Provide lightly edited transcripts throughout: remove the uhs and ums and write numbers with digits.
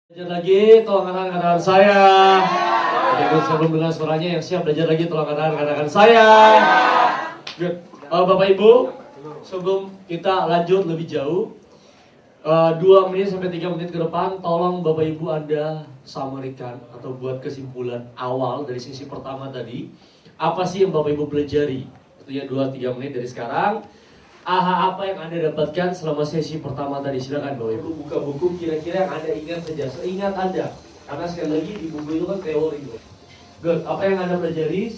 Belajar lagi, tolong katakan saya. Jadi sebelum dengar suaranya yang siap belajar lagi, tolong katakan saya. Good. Bapak Ibu, sebelum kita lanjut lebih jauh, 2 menit sampai 3 menit ke depan, tolong Bapak Ibu Anda summary-kan atau buat kesimpulan awal dari sesi pertama tadi. Apa sih yang Bapak Ibu pelajari? Tentunya 2-3 menit dari sekarang. Apa yang Anda dapatkan selama sesi pertama tadi? Silakan Bapak Ibu buka buku, kira-kira yang Anda ingat saja, seingat Anda. Karena sekali lagi di buku itu kan teori. Good. Apa yang Anda pelajari?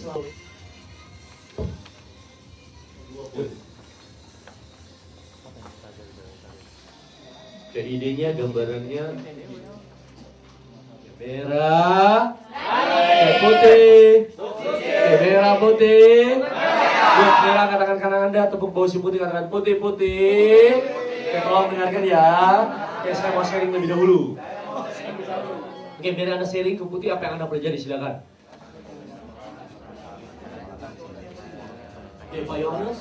Jadi idenya, gambarannya merah, putih, merah putih. Good, merah katakan kanan Anda, tepuk bawah si putih katakan putih. Oke, tolong dengarkan ya. Oke, saya mau sharing lebih dahulu. Oke, biar Anda sharing ke putih apa yang Anda pelajari, silakan. Oke, Pak Yohanes.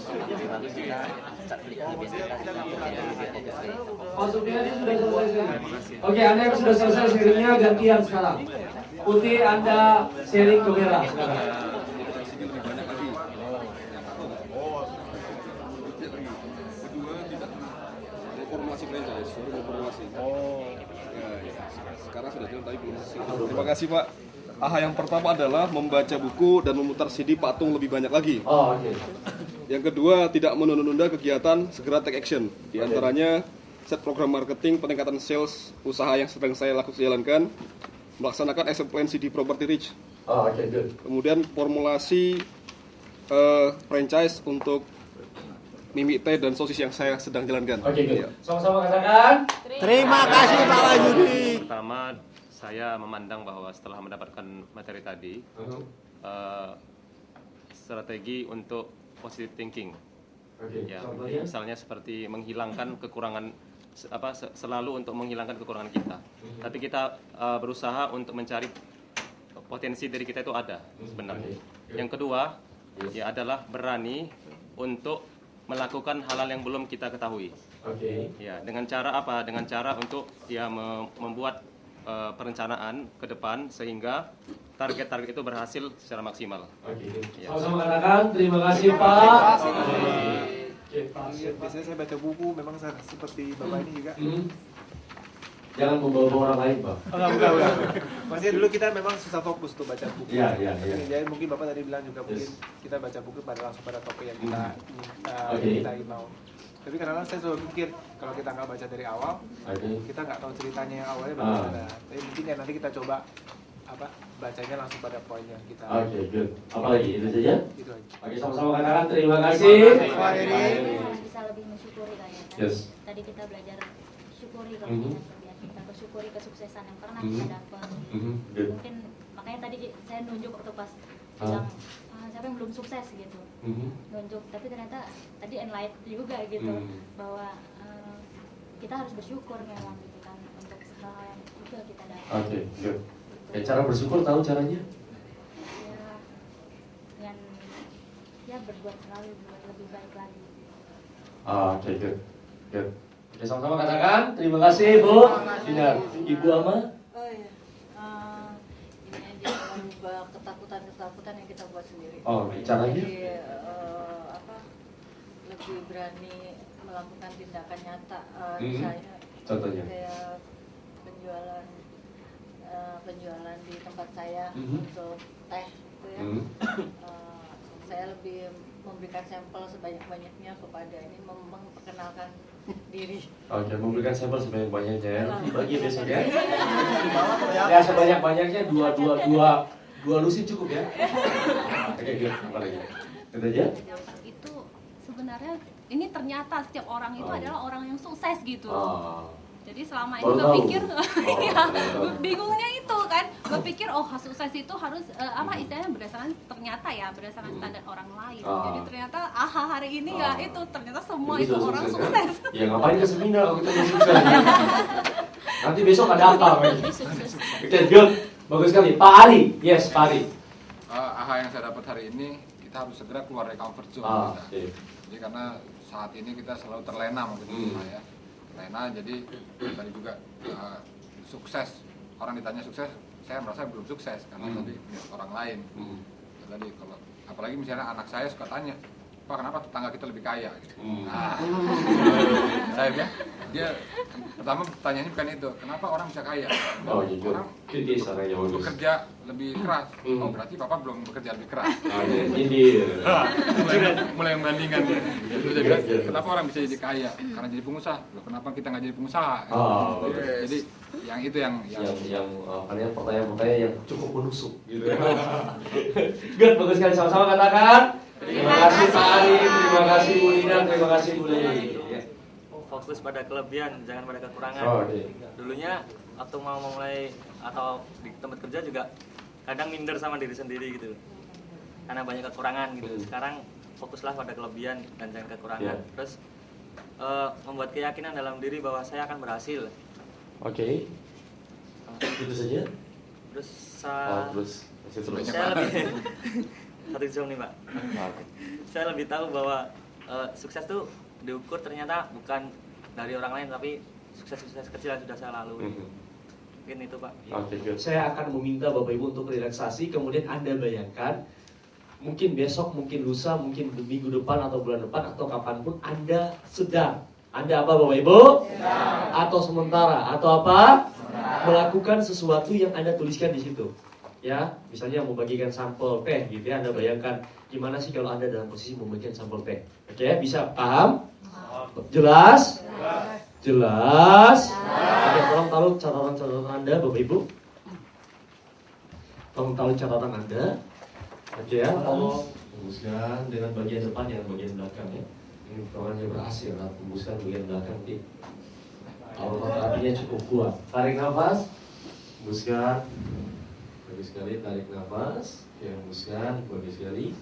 Maksudnya dia sudah selesai sharing. Oke, Anda yang sudah selesai sharingnya gantian sekarang. Putih Anda sharing ke merah sekarang. Formulasi franchise, formulasi. Sekarang sudah jalan tapi belum selesai. Terima kasih Pak. Yang pertama adalah membaca buku dan memutar CD patung lebih banyak lagi. Oke. Yang kedua, tidak menunda-nunda kegiatan, segera take action. Di antaranya, set program marketing, peningkatan sales, usaha yang sedang saya jalankan, melaksanakan action plan CD Property Reach. Oke, good. Kemudian formulasi franchise untuk Mimi Teh dan sosis yang saya sedang jalankan. Oke, good. Sama-sama katakan. Terima kasih Pak Wahyudi. Pertama, saya memandang bahwa setelah mendapatkan materi tadi, strategi untuk positive thinking. Ya, misalnya seperti menghilangkan kekurangan, selalu untuk menghilangkan kekurangan kita. Tapi kita berusaha untuk mencari potensi dari kita itu ada sebenarnya. Yang kedua, ya adalah berani untuk melakukan hal-hal yang belum kita ketahui. Ya, dengan cara apa? Dengan cara untuk ya membuat perencanaan ke depan sehingga target-target itu berhasil secara maksimal. Ya. Sama-sama katakan terima kasih Pak. Biasanya saya baca buku, memang seperti Bapak ini juga. Jangan membawa orang lain, Pak. Enggak. Maksudnya dulu kita memang susah fokus tuh baca buku. Iya. Jadi mungkin Bapak tadi bilang juga mungkin kita baca buku langsung pada topik yang kita ingin mau. Tapi kadang-kadang saya selalu pikir kalau kita nggak baca dari awal, kita nggak tahu ceritanya yang awalnya bagaimana. Tapi mungkin ya nanti kita coba bacanya langsung pada poin yang kita. Oke, good. Apalagi itu saja? Itu aja. Oke, sama-sama katakan terima kasih. Bisa lebih mensyukuri kan ya. Yes. Tadi kita belajar syukuri kelebihan kita, bersyukuri kesuksesan yang pernah kita dapat. Mungkin makanya tadi saya nunjuk waktu pas bilang siapa yang belum sukses gitu. Nunjuk, tapi ternyata tadi enlight juga gitu bahwa kita harus bersyukur memang gitu kan untuk hal-hal yang juga kita dapat. Oke, good. Cara bersyukur tahu caranya? Ya, dengan berbuat selalu buat lebih baik lagi. Oke, good. Oke, sama-sama katakan terima kasih Bu. Dinar, Ibu Ama. Ini aja mengubah ketakutan yang kita buat sendiri. Caranya? Jadi lebih berani melakukan tindakan nyata. Misalnya Contohnya? kayak penjualan di tempat saya untuk teh gitu ya. Saya lebih memberikan sampel sebanyak-banyaknya kepada ini, memperkenalkan diri. Oke, memberikan sampel sebanyak-banyaknya. Dibagi besok ya. Ya sebanyak-banyaknya dua lusin cukup ya. Oke, good. Apa lagi? Itu aja? Itu sebenarnya ini ternyata setiap orang itu adalah orang yang sukses gitu. Jadi selama ini gue pikir, bingungnya itu kan, gue pikir sukses itu harus istilahnya berdasarkan berdasarkan standar orang lain. Jadi ternyata hari ini itu ternyata semua itu orang sukses. Ya ngapain ke seminar kalau kita belum sukses? Nanti besok ada apa? Oke, good, bagus sekali. Pak Ali, yes Pak Ali. Yang saya dapat hari ini, kita harus segera keluar dari comfort zone kita. Jadi karena saat ini kita selalu terlena mungkin ya. Lena, jadi tadi juga sukses orang ditanya sukses, saya merasa belum sukses karena tadi melihat orang lain. Tadi kalau apalagi misalnya anak saya suka tanya, Pak, kenapa tetangga kita lebih kaya? Gitu. Nah, saya bilang, dia pertama pertanyaannya bukan itu, kenapa orang bisa kaya? Orang bekerja lebih keras. Oh, berarti Papa belum bekerja lebih keras. mulai membandingkan dia. Dia bilang, kenapa orang bisa jadi kaya? Karena jadi pengusaha. Loh, kenapa kita nggak jadi pengusaha? Jadi yang itu yang pertanyaan-pertanyaan yang cukup menusuk gitu. Good, bagus sekali, sama-sama katakan. Terima kasih Pak Ari, terima kasih Bu Lina, terima kasih Bu Lili. Fokus pada kelebihan, jangan pada kekurangan. Dulunya waktu mau mulai atau di tempat kerja juga kadang minder sama diri sendiri gitu, karena banyak kekurangan gitu. Sekarang fokuslah pada kelebihan dan jangan kekurangan. Terus membuat keyakinan dalam diri bahwa saya akan berhasil. Oke. Itu saja. Terus saya lebih 1 jam nih Pak. Saya lebih tahu bahwa sukses tuh diukur ternyata bukan dari orang lain, tapi sukses-sukses kecil yang sudah saya lalui. Mungkin itu Pak. Saya akan meminta Bapak Ibu untuk relaksasi, kemudian Anda bayangkan mungkin besok, mungkin lusa, mungkin minggu depan atau bulan depan atau kapanpun Anda sedang, Anda apa Bapak Ibu? Atau sementara atau apa? Melakukan sesuatu yang Anda tuliskan di situ. Ya, misalnya membagikan sampel teh gitu ya, Anda bayangkan gimana sih kalau Anda dalam posisi membagikan sampel teh. Oke, bisa paham? Jelas? Jelas? Oke, tolong taruh catatan-catatan Anda Bapak Ibu. Tolong taruh catatan Anda. Oke ya, tolong tembuskan dengan bagian depan yang bagian belakang ya. Ini pertolongannya berhasil, tembuskan bagian belakang nih. Aromaterapinya cukup kuat. Tarik nafas, tembuskan. Bagus sekali, tarik nafas, ya, hembuskan, bagus sekali.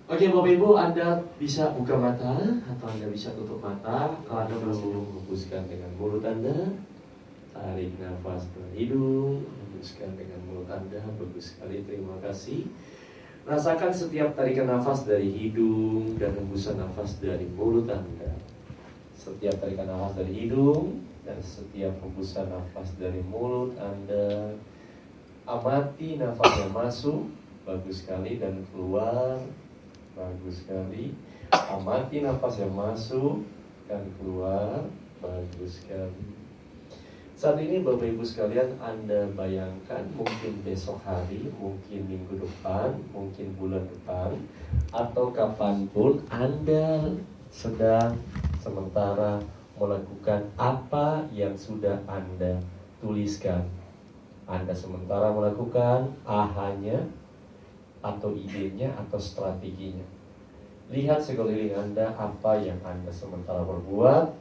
Oke Bapak Ibu, Anda bisa buka mata atau Anda bisa tutup mata. Kalau Anda belum, hembuskan dengan mulut Anda, tarik nafas dengan hidung, hembuskan dengan mulut Anda, bagus sekali, terima kasih. Rasakan setiap tarikan nafas dari hidung dan hembusan nafas dari mulut Anda. Setiap tarikan nafas dari hidung dan setiap hembusan nafas dari mulut Anda. Amati nafas yang masuk, bagus sekali, dan keluar, bagus sekali. Amati nafas yang masuk dan keluar, bagus sekali. Saat ini Bapak Ibu sekalian, Anda bayangkan mungkin besok hari, mungkin minggu depan, mungkin bulan depan, atau kapanpun Anda sedang sementara melakukan apa yang sudah Anda tuliskan. Anda sementara melakukan ahanya atau idenya atau strateginya. Lihat sekeliling Anda apa yang Anda sementara berbuat.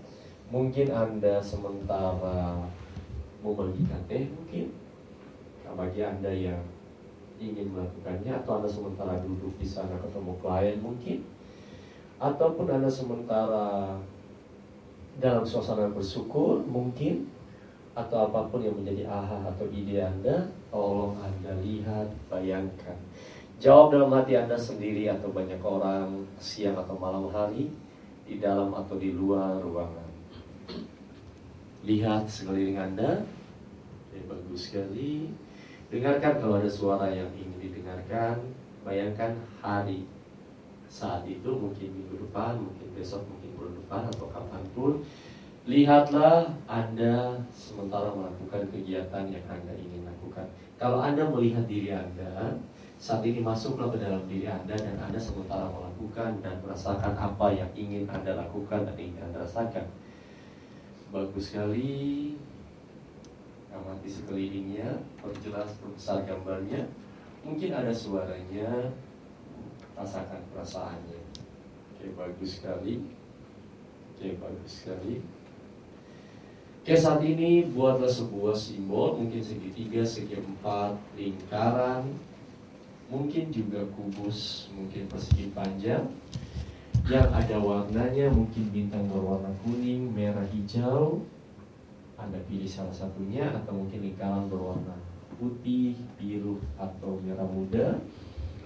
Mungkin Anda sementara membagikan teh mungkin. Bagi Anda yang ingin melakukannya, atau Anda sementara duduk di sana ketemu klien mungkin. Ataupun Anda sementara dalam suasana bersyukur mungkin. Atau apapun yang menjadi aha atau ide Anda, tolong Anda lihat, bayangkan. Jawab dalam hati Anda sendiri atau banyak orang, siang atau malam hari, di dalam atau di luar ruangan. Lihat sekeliling Anda, bagus sekali. Dengarkan kalau ada suara yang ingin didengarkan. Bayangkan hari saat itu, mungkin minggu depan, mungkin besok, mungkin bulan depan, atau kapanpun. Lihatlah Anda sementara melakukan kegiatan yang Anda ingin lakukan. Kalau Anda melihat diri Anda, saat ini masuklah ke dalam diri Anda dan Anda sementara melakukan dan merasakan apa yang ingin Anda lakukan dan ingin Anda rasakan. Bagus sekali. Amati sekelilingnya, perjelas, perbesar gambarnya. Mungkin ada suaranya, rasakan perasaannya. Oke, bagus sekali. Oke, bagus sekali. Oke, saat ini buatlah sebuah simbol, mungkin segitiga, segi empat, lingkaran, mungkin juga kubus, mungkin persegi panjang, yang ada warnanya, mungkin bintang berwarna kuning, merah, hijau. Anda pilih salah satunya, atau mungkin lingkaran berwarna putih, biru, atau merah muda.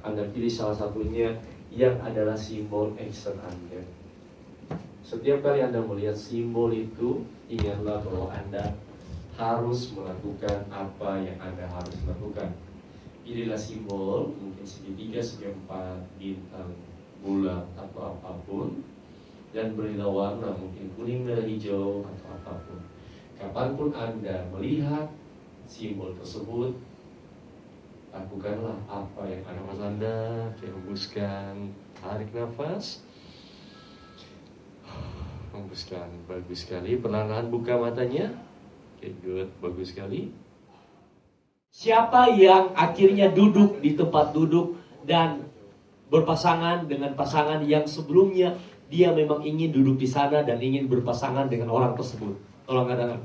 Anda pilih salah satunya yang adalah simbol action Anda. Setiap kali Anda melihat simbol itu, ingatlah bahwa Anda harus melakukan apa yang Anda harus lakukan. Pilihlah simbol, mungkin segitiga, seperempat, bintang, bulan, atau apapun, dan berilah warna, mungkin kuning, merah, hijau, atau apapun. Kapanpun Anda melihat simbol tersebut, lakukanlah apa yang ada pada Anda. Hembuskan, tarik nafas, hembuskan, bagus sekali. Perlahan-lahan buka matanya. Oke, good, bagus sekali. Siapa yang akhirnya duduk di tempat duduk dan berpasangan dengan pasangan yang sebelumnya dia memang ingin duduk di sana dan ingin berpasangan dengan orang tersebut? Tolong katakan.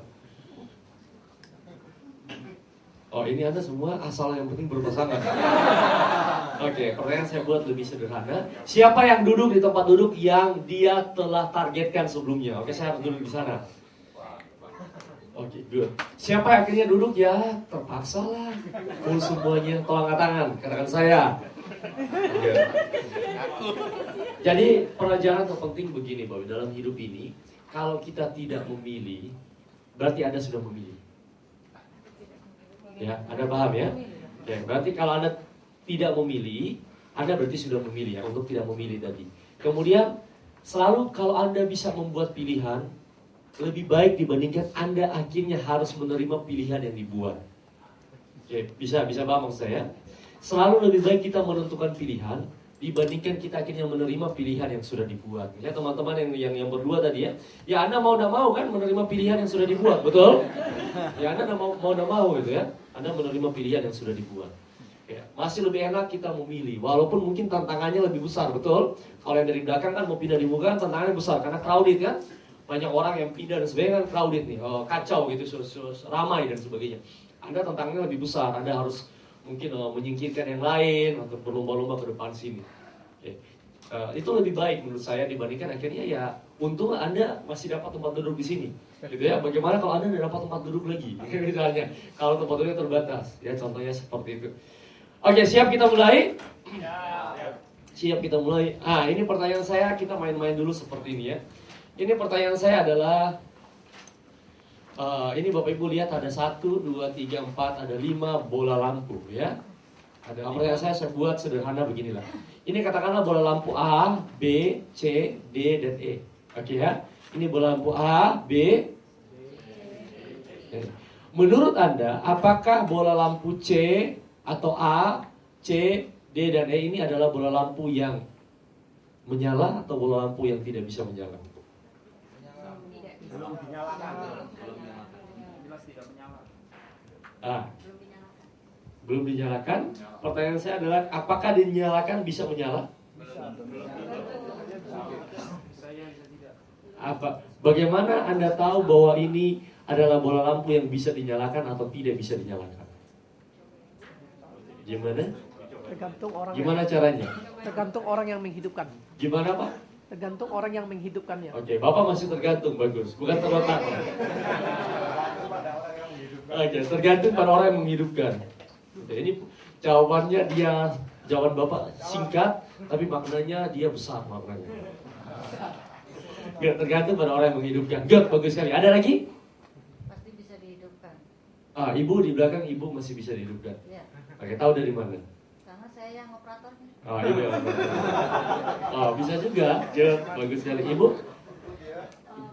Oh, ini Anda semua asal yang penting berpasangan. Oke, pertanyaan saya buat lebih sederhana. Siapa yang duduk di tempat duduk yang dia telah targetkan sebelumnya? Oke, saya harus duduk di sana. Oke, good. Siapa yang akhirnya duduk? Ya, terpaksa lah. Full semuanya, tolong angkat tangan. Katakan saya. Good. Jadi, pelajaran terpenting begini, bahwa dalam hidup ini, kalau kita tidak memilih, berarti Anda sudah memilih. Ya, Anda paham ya? Ya, berarti kalau Anda tidak memilih, Anda berarti sudah memilih ya, untuk tidak memilih tadi. Kemudian, selalu kalau Anda bisa membuat pilihan, lebih baik dibandingkan Anda akhirnya harus menerima pilihan yang dibuat. Oke, bisa paham maksud saya? Selalu lebih baik kita menentukan pilihan dibandingkan kita akhirnya menerima pilihan yang sudah dibuat. Ya teman-teman yang berdua tadi ya, ya Anda mau tidak mau kan menerima pilihan yang sudah dibuat, betul? Ya Anda mau tidak mau gitu ya, Anda menerima pilihan yang sudah dibuat. Ya, masih lebih enak kita memilih, walaupun mungkin tantangannya lebih besar, betul? Kalau yang dari belakang kan mau pindah di muka kan tantangannya besar karena crowded kan. Banyak orang yang pindah dan sebagainya kan crowded nih, kacau gitu, ramai dan sebagainya. Anda tantangannya lebih besar, Anda harus mungkin menyingkirkan yang lain atau berlomba-lomba ke depan sini. Okay. Itu lebih baik menurut saya dibandingkan akhirnya ya untung Anda masih dapat tempat duduk di sini. Gitu ya. Bagaimana kalau Anda tidak dapat tempat duduk lagi? Misalnya kalau tempat duduknya terbatas, ya contohnya seperti itu. Oke, siap kita mulai? Siap kita mulai. Ini pertanyaan saya, kita main-main dulu seperti ini ya. Ini pertanyaan saya adalah, ini Bapak Ibu lihat ada 1, 2, 3, 4, ada 5 bola lampu ya. Pertanyaan saya buat sederhana beginilah. Ini katakanlah bola lampu A, B, C, D, dan E. Oke ya. Ini bola lampu A, B. Menurut Anda, apakah bola lampu C atau A, C, D, dan E ini adalah bola lampu yang menyala atau bola lampu yang tidak bisa menyala? Belum dinyalakan. Jelas tidak menyala. Belum dinyalakan. Pertanyaan saya adalah, apakah dinyalakan bisa menyala? Bagaimana Anda tahu bahwa ini adalah bola lampu yang bisa dinyalakan atau tidak bisa dinyalakan? Gimana? Tergantung orang. Gimana caranya? Tergantung orang yang menghidupkan. Gimana Pak? Tergantung orang yang menghidupkannya. Oke, Bapak masih tergantung, bagus. Bukan terletak. Oke, tergantung pada orang yang menghidupkan. Oke, ini jawabannya jawaban Bapak singkat, tapi maknanya dia besar maknanya. Gak tergantung pada orang yang menghidupkan. Good, bagus sekali. Ada lagi? Pasti bisa dihidupkan. Ibu di belakang, ibu masih bisa dihidupkan. Ya. Oke, tahu dari mana? Karena saya yang operatornya. Iya. Bisa juga. Good, bagus sekali. Ibu?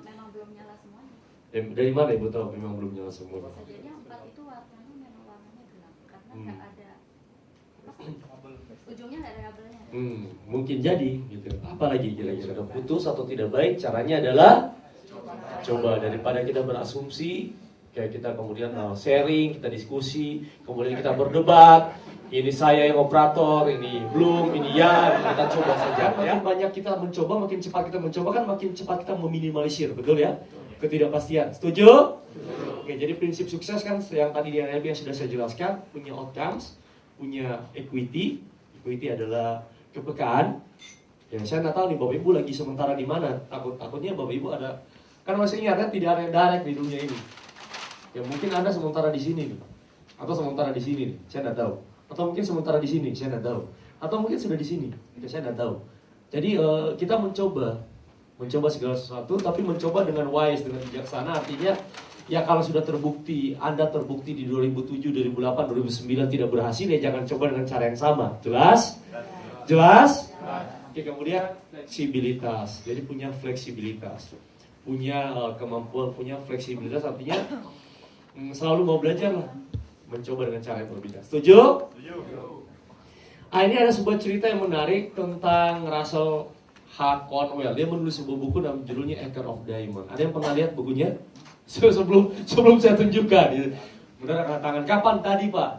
Memang belum nyala semuanya. Dari mana ibu tahu memang belum nyala semua? Bisa jadi yang 4 itu warnanya memang warnanya gelap karena nggak ada ujungnya nggak ada kabelnya. Mungkin jadi gitu. Apalagi kira-kira putus atau tidak baik, caranya adalah coba daripada kita berasumsi, kayak kita kemudian sharing, kita diskusi, kemudian kita berdebat. Ini saya yang operator, ini belum, ini ya, kita coba saja. Makin banyak kita mencoba, makin cepat kita mencoba kan makin cepat kita meminimalisir, betul ya? Ketidakpastian. Setuju? Oke, jadi prinsip sukses kan yang tadi di NLP yang sudah saya jelaskan, punya outcomes, punya equity. Equity adalah kepekaan. Ya, saya nggak tahu nih Bapak Ibu lagi sementara di mana. Takutnya Bapak Ibu ada, kan masih ingat kan tidak ada yang direct di dunia ini. Ya mungkin Anda sementara di sini nih, atau sementara di sini nih, saya nggak tahu. Atau mungkin sementara di sini, saya nggak tahu. Atau mungkin sudah di sini, saya nggak tahu. Jadi kita mencoba segala sesuatu, tapi mencoba dengan wise, dengan bijaksana. Artinya Ya kalau sudah terbukti, Anda terbukti di 2007, 2008, 2009 tidak berhasil, ya jangan coba dengan cara yang sama. Jelas? Jelas? Oke, kemudian fleksibilitas. Jadi punya fleksibilitas, punya kemampuan, punya fleksibilitas artinya selalu mau belajar lah, mencoba dengan cara yang berbeda. Setuju? Ini ada sebuah cerita yang menarik tentang Russell H. Cornwell. Dia menulis sebuah buku nama judulnya Acre of Diamond. Ada yang pernah lihat bukunya? Sebelum saya tunjukkan, benar angkat tangan. Kapan tadi, Pak?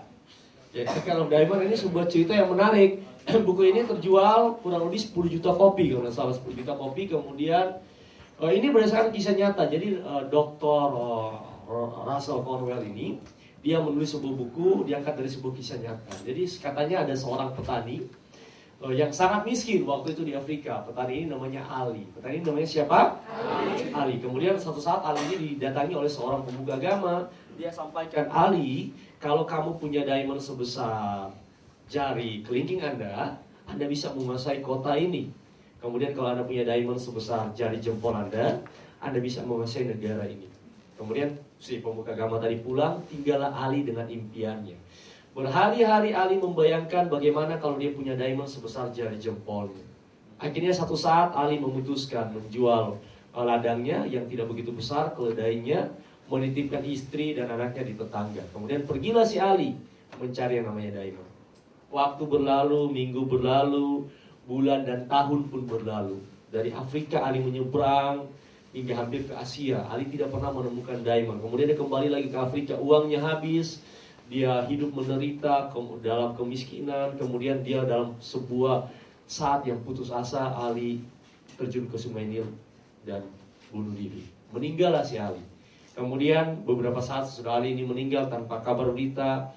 Ya, Acre of Diamond ini sebuah cerita yang menarik. Buku ini terjual kurang lebih 10 juta kopi, kalau nggak salah 10 juta kopi. Kemudian ini berdasarkan kisah nyata. Jadi Dr. Russell Cornwell ini dia menulis sebuah buku diangkat dari sebuah kisah nyata. Jadi katanya ada seorang petani yang sangat miskin waktu itu di Afrika. Petani ini namanya Ali. Petani ini namanya siapa? Ali. Kemudian suatu saat Ali ini didatangi oleh seorang pemuka agama. Dia sampaikan, Ali, kalau kamu punya diamond sebesar jari kelingking Anda bisa menguasai kota ini. Kemudian kalau Anda punya diamond sebesar jari jempol Anda bisa menguasai negara ini. Kemudian si pemuka agama tadi pulang, tinggallah Ali dengan impiannya. Berhari-hari Ali membayangkan bagaimana kalau dia punya diamond sebesar jari jempolnya. Akhirnya satu saat Ali memutuskan menjual ladangnya yang tidak begitu besar, keledainya, menitipkan istri dan anaknya di tetangga. Kemudian pergilah si Ali mencari yang namanya diamond. Waktu berlalu, minggu berlalu, bulan dan tahun pun berlalu. Dari Afrika Ali menyeberang hingga hampir ke Asia. Ali tidak pernah menemukan diamond. Kemudian dia kembali lagi ke Afrika, uangnya habis. Dia hidup menderita dalam kemiskinan. Kemudian dia dalam sebuah saat yang putus asa, Ali terjun ke Sungai Nil dan bunuh diri. Meninggallah si Ali. Kemudian beberapa saat sesudah Ali ini meninggal tanpa kabar berita,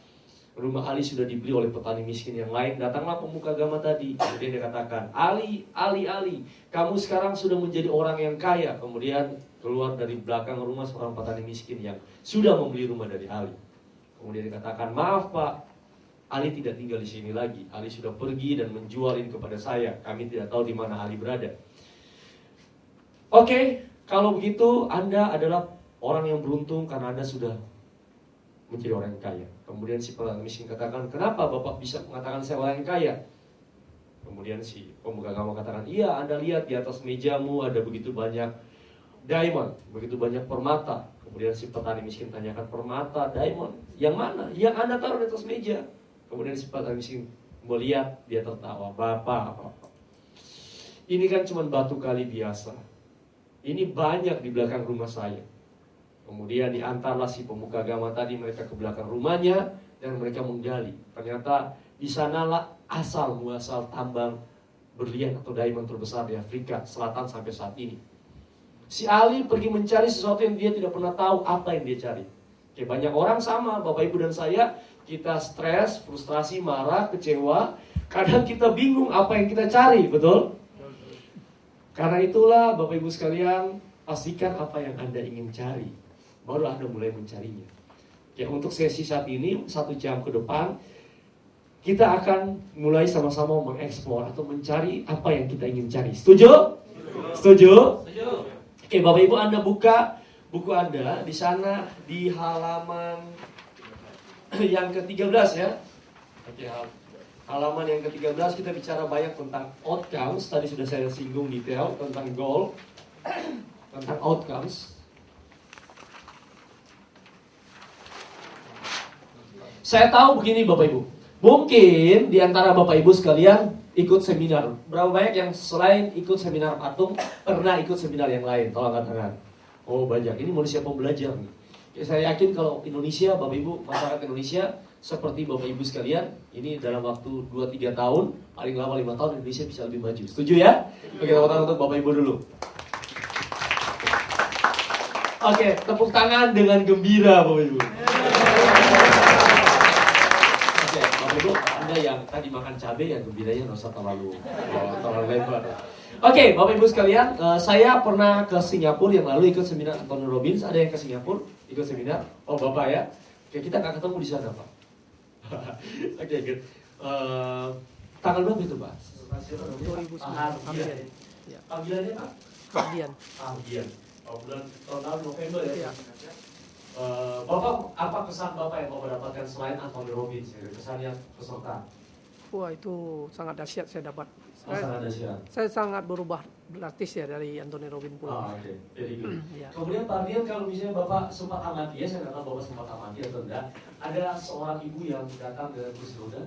rumah Ali sudah dibeli oleh petani miskin yang lain. Datanglah pemuka agama tadi. Kemudian dia katakan, Ali, kamu sekarang sudah menjadi orang yang kaya. Kemudian keluar dari belakang rumah seorang petani miskin yang sudah membeli rumah dari Ali. Kemudian dia katakan, maaf Pak, Ali tidak tinggal di sini lagi. Ali sudah pergi dan menjual ini kepada saya. Kami tidak tahu di mana Ali berada. Oke, kalau begitu Anda adalah orang yang beruntung karena Anda sudah menjadi orang yang kaya. Kemudian si petani miskin katakan, kenapa Bapak bisa mengatakan saya orang yang kaya? Kemudian si pemuka agama katakan, iya, Anda lihat di atas mejamu ada begitu banyak diamond, begitu banyak permata. Kemudian si petani miskin tanyakan, permata, diamond, yang mana? Yang Anda taruh di atas meja. Kemudian si petani miskin melihat, dia tertawa, Bapak, ini kan cuma batu kali biasa. Ini banyak di belakang rumah saya. Kemudian diantarlah si pemuka agama tadi mereka ke belakang rumahnya dan mereka menggali. Ternyata di sanalah asal muasal tambang berlian atau diamond terbesar di Afrika Selatan sampai saat ini. Si Ali pergi mencari sesuatu yang dia tidak pernah tahu apa yang dia cari. Kayak banyak orang sama, Bapak Ibu dan saya, kita stres, frustrasi, marah, kecewa. Kadang kita bingung apa yang kita cari, betul? Karena itulah Bapak Ibu sekalian, pastikan apa yang Anda ingin cari, baru Anda mulai mencarinya. Ya, untuk sesi saat ini, 1 jam ke depan, kita akan mulai sama-sama mengeksplor atau mencari apa yang kita ingin cari. Setuju? Setuju? Oke, Bapak Ibu, Anda buka buku Anda di sana di halaman yang ke-13 ya. Oke, halaman yang ke-13 kita bicara banyak tentang outcomes. Tadi sudah saya singgung detail tentang goal, tentang outcomes. Saya tahu begini Bapak Ibu, mungkin di antara Bapak Ibu sekalian ikut seminar. Berapa banyak yang selain ikut seminar patung pernah ikut seminar yang lain? Tolong angkat tangan. Oh banyak, ini manusia pembelajar nih. Ya, saya yakin kalau Indonesia, Bapak Ibu, masyarakat Indonesia seperti Bapak Ibu sekalian, ini dalam waktu 2-3 tahun, paling lama 5 tahun Indonesia bisa lebih maju. Setuju ya? Oke, tepuk tangan untuk Bapak Ibu dulu. Oke, tepuk tangan dengan gembira Bapak Ibu. Oke, Bapak Ibu, Anda yang tadi makan cabai ya gembiranya nggak usah terlalu lebar. Oke, Bapak Ibu sekalian, saya pernah ke Singapura yang lalu ikut seminar Anthony Robbins. Ada yang ke Singapura ikut seminar? Oh Bapak ya? Oke, kita nggak ketemu di sana Pak. Oke, good. Tanggal berapa itu Pak? 2009. Panggilannya Pak? Panggilan. Panggilan. Oh, bulan tahun November ya? Iya. Bapak, apa kesan Bapak yang Bapak dapatkan selain Anthony Robbins, kesan yang peserta? Wah, itu sangat dahsyat saya dapat. Sangat dahsyat. Saya sangat berubah drastis ya dari Anthony Robbins pulang. Oke. Jadi good. Ya. Kemudian Pak Dian, kalau misalnya Bapak sempat amati ya, saya nggak tahu Bapak sempat amati atau enggak, ada seorang ibu yang datang dengan kursi roda.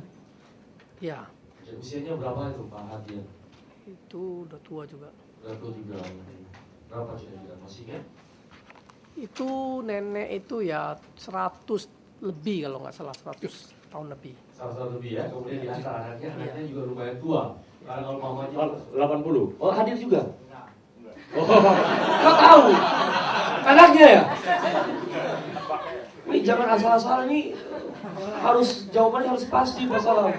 Ya, Oke, usianya berapa itu Pak Dian? itu udah tua juga. Udah tua juga. Berapa kira-kira? Masih ingat? Itu nenek itu ya 100 lebih kalau nggak salah, 100 tahun lebih. 100 lebih ya. Kemudian di antara anaknya juga lumayan tua. Karena kalau mamanya 80. Oh, hadir juga? Oh, kau tahu? Anaknya ya? Ini jangan asal-asalan nih. Harus jawabannya harus pasti masalah.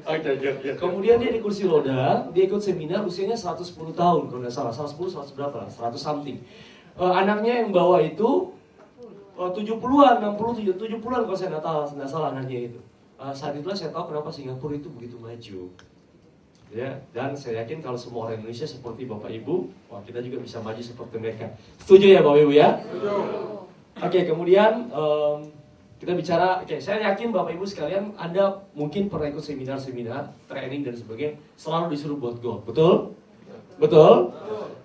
Oke. Kemudian dia di kursi roda, dia ikut seminar usianya 110 tahun kalau nggak salah, 110, 100 berapa lah, 100 something. Anaknya yang bawa itu 70-an, 60, 70-an kalau saya nggak salah anaknya itu. Saat itulah saya tahu kenapa Singapura itu begitu maju. Ya, dan saya yakin kalau semua orang Indonesia seperti Bapak Ibu, wah kita juga bisa maju seperti mereka. Setuju ya Bapak Ibu ya? Setuju. Oke, kemudian kita bicara, saya yakin Bapak Ibu sekalian, Anda mungkin pernah ikut seminar-seminar, training dan sebagainya, selalu disuruh buat goal, betul? Betul?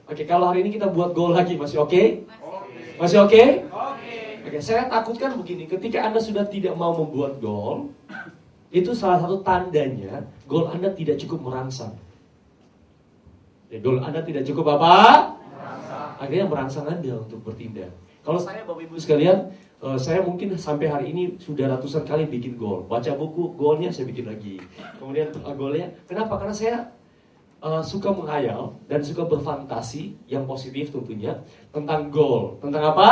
Oke, kalau hari ini kita buat goal lagi, masih oke? Masih oke? Oke, saya takutkan begini, ketika Anda sudah tidak mau membuat goal, itu salah satu tandanya, goal Anda tidak cukup merangsang. Ya, goal Anda tidak cukup apa? Akhirnya merangsang Anda untuk bertindak. Kalau saya Bapak Ibu sekalian, saya mungkin sampai hari ini sudah ratusan kali bikin goal. Baca buku, goalnya saya bikin lagi. Kemudian goalnya, kenapa? Karena saya suka menghayal dan suka berfantasi yang positif tentunya tentang goal. Tentang apa?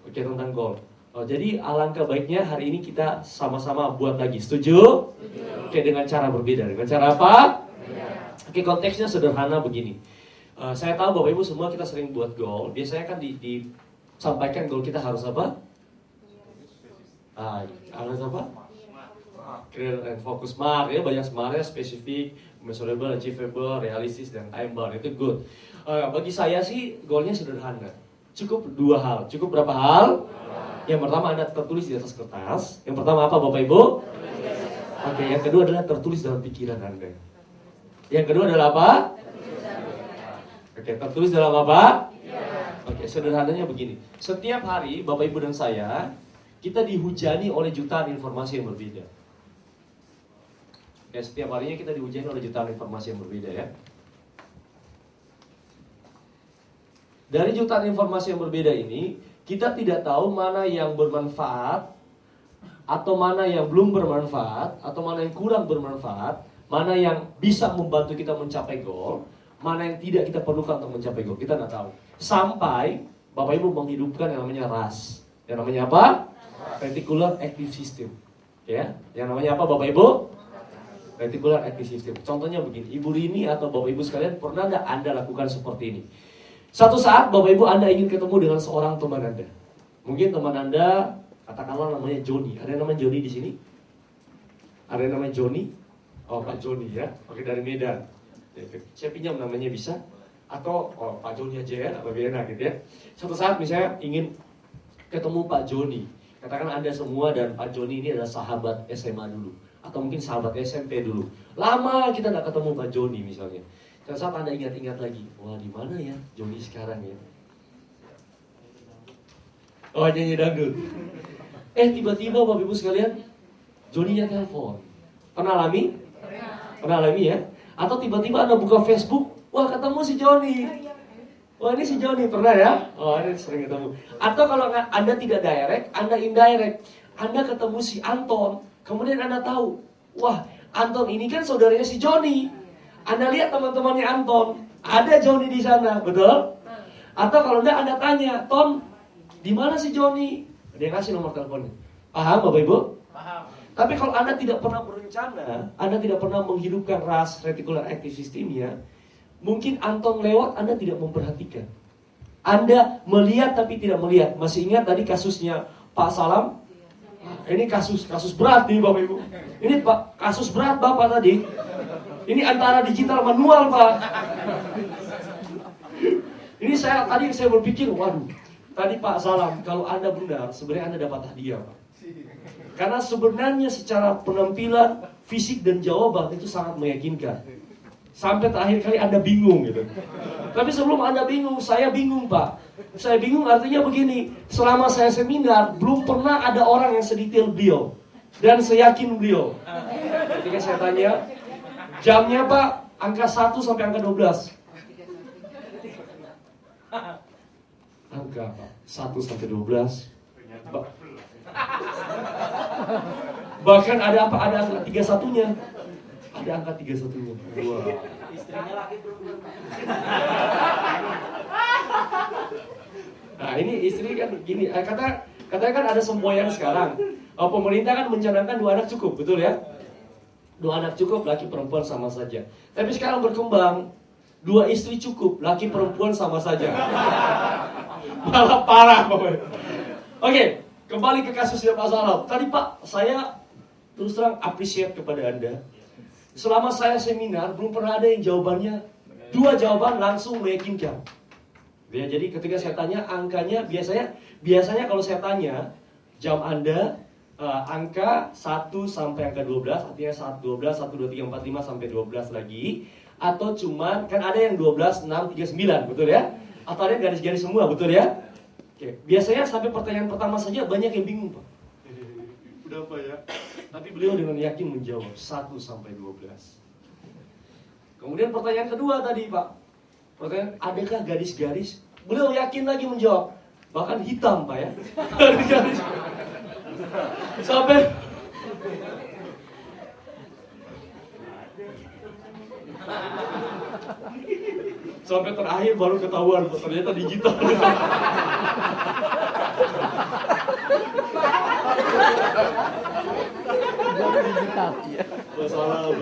Oke, tentang goal. Jadi alangkah baiknya hari ini kita sama-sama buat lagi. Setuju? Oke, dengan cara berbeda. Dengan cara apa? Oke, konteksnya sederhana begini. Saya tahu Bapak Ibu semua kita sering buat goal. Biasanya kan disampaikan goal kita harus apa? Harus apa? Clear and focus, smart ya, banyak smart ya, spesifik, measurable, achievable, realistis dan time bound. Itu good. Bagi saya sih goalnya sederhana. Cukup dua hal. Cukup berapa hal? Yang pertama Anda tertulis di atas kertas. Yang pertama apa Bapak Ibu? Oke, yang kedua adalah tertulis dalam pikiran Anda. Yang kedua adalah apa? Oke, tertulis dalam apa? Oke, sederhananya begini. Setiap hari Bapak Ibu dan saya, kita dihujani oleh jutaan informasi yang berbeda. Oke, setiap harinya kita dihujani oleh jutaan informasi yang berbeda ya. Dari jutaan informasi yang berbeda ini, kita tidak tahu mana yang bermanfaat atau mana yang belum bermanfaat atau mana yang kurang bermanfaat, mana yang bisa membantu kita mencapai goal, mana yang tidak kita perlukan untuk mencapai goal. Kita nggak tahu. Sampai Bapak Ibu menghidupkan yang namanya RAS. Yang namanya apa? Reticular Active System. Ya, yang namanya apa Bapak Ibu? Reticular Active System. Contohnya begini, Ibu Rini atau Bapak Ibu sekalian pernah nggak Anda lakukan seperti ini? Suatu saat Bapak Ibu Anda ingin ketemu dengan seorang teman Anda. Mungkin teman Anda katakanlah namanya Joni. Ada yang namanya Joni di sini? Ada yang namanya Joni? Oh, Pak Joni ya. Oke, dari Medan. Saya pinjam namanya bisa. Atau Pak Joni aja ya, lebih enak gitu ya. Suatu saat misalnya ingin ketemu Pak Joni. Katakan Anda semua dan Pak Joni ini adalah sahabat SMA dulu. Atau mungkin sahabat SMP dulu. Lama kita nggak ketemu Pak Joni misalnya. Dan saat Anda ingat-ingat lagi, wah di mana ya Joni sekarang ya? Oh, nyanyi dangdut. Tiba-tiba Bapak Ibu sekalian, Joninya telepon. Pernah alami? Pernah alami ya? Atau tiba-tiba Anda buka Facebook, wah ketemu si Joni. Wah ini si Joni, pernah ya? Oh ini sering ketemu. Atau kalau Anda tidak direct, Anda indirect. Anda ketemu si Anton, kemudian Anda tahu, wah Anton ini kan saudaranya si Joni. Anda lihat teman-temannya Anton, ada Joni di sana, betul? Atau kalau enggak Anda tanya, Ton, di mana si Joni? Dia ngasih nomor teleponnya. Paham Bapak Ibu? Paham. Tapi kalau Anda tidak pernah berencana, Anda tidak pernah menghidupkan RAS, Reticular Active Systemnya, mungkin Anton lewat, Anda tidak memperhatikan. Anda melihat tapi tidak melihat. Masih ingat tadi kasusnya Pak Salam? Ini kasus berat nih Bapak Ibu. Ini kasus berat Bapak tadi. Ini antara digital manual Pak. Ini saya Karena tadi saya berpikir, waduh, tadi Pak Salam, kalau Anda benar, sebenarnya Anda dapat hadiah, Pak. Karena sebenarnya secara penampilan, fisik dan jawaban itu sangat meyakinkan. Sampai terakhir kali Anda bingung gitu. Tapi sebelum Anda bingung, saya bingung, Pak. Saya bingung artinya begini, selama saya seminar, belum pernah ada orang yang sedetail beliau. Dan seyakin beliau. Ketika saya tanya, jamnya Pak, angka 1 sampai angka 12. Angka Pak, 1 sampai 12. Bahkan ada apa? Ada angka 31-nya. Ada angka 31-nya. Wah. Istrinya laki perempuan. Nah, ini istri kan gini, katanya kan ada semboyan sekarang. Pemerintah kan mencanangkan 2 anak cukup, betul ya? 2 anak cukup, laki perempuan sama saja. Tapi sekarang berkembang, 2 istri cukup, laki perempuan sama saja. Malah parah pokoknya. Oke, kembali ke kasusnya Pak Salam. Tadi Pak, saya terus terang appreciate kepada Anda. Selama saya seminar, belum pernah ada yang jawabannya 2 jawaban langsung meyakinkan. Ya, jadi ketika saya tanya angkanya, biasanya kalau saya tanya jam Anda, angka 1 sampai angka 12, artinya 1, 12, 1, 2, 3, 4, 5 sampai 12 lagi. Atau cuman, kan ada yang 12, 6, 3, 9, betul ya? Atau ada yang garis-garis semua, betul ya? Oke. Biasanya sampai pertanyaan pertama saja banyak yang bingung, Pak. Udah Pak ya? Tapi beliau dengan yakin menjawab 1 sampai 12. Kemudian pertanyaan kedua tadi, Pak. Pertanyaan, adakah garis-garis? Beliau yakin lagi menjawab. Bahkan hitam, Pak ya. Garis-garis. Sampai terakhir baru ketahuan, ternyata digital. Digital. Masalah.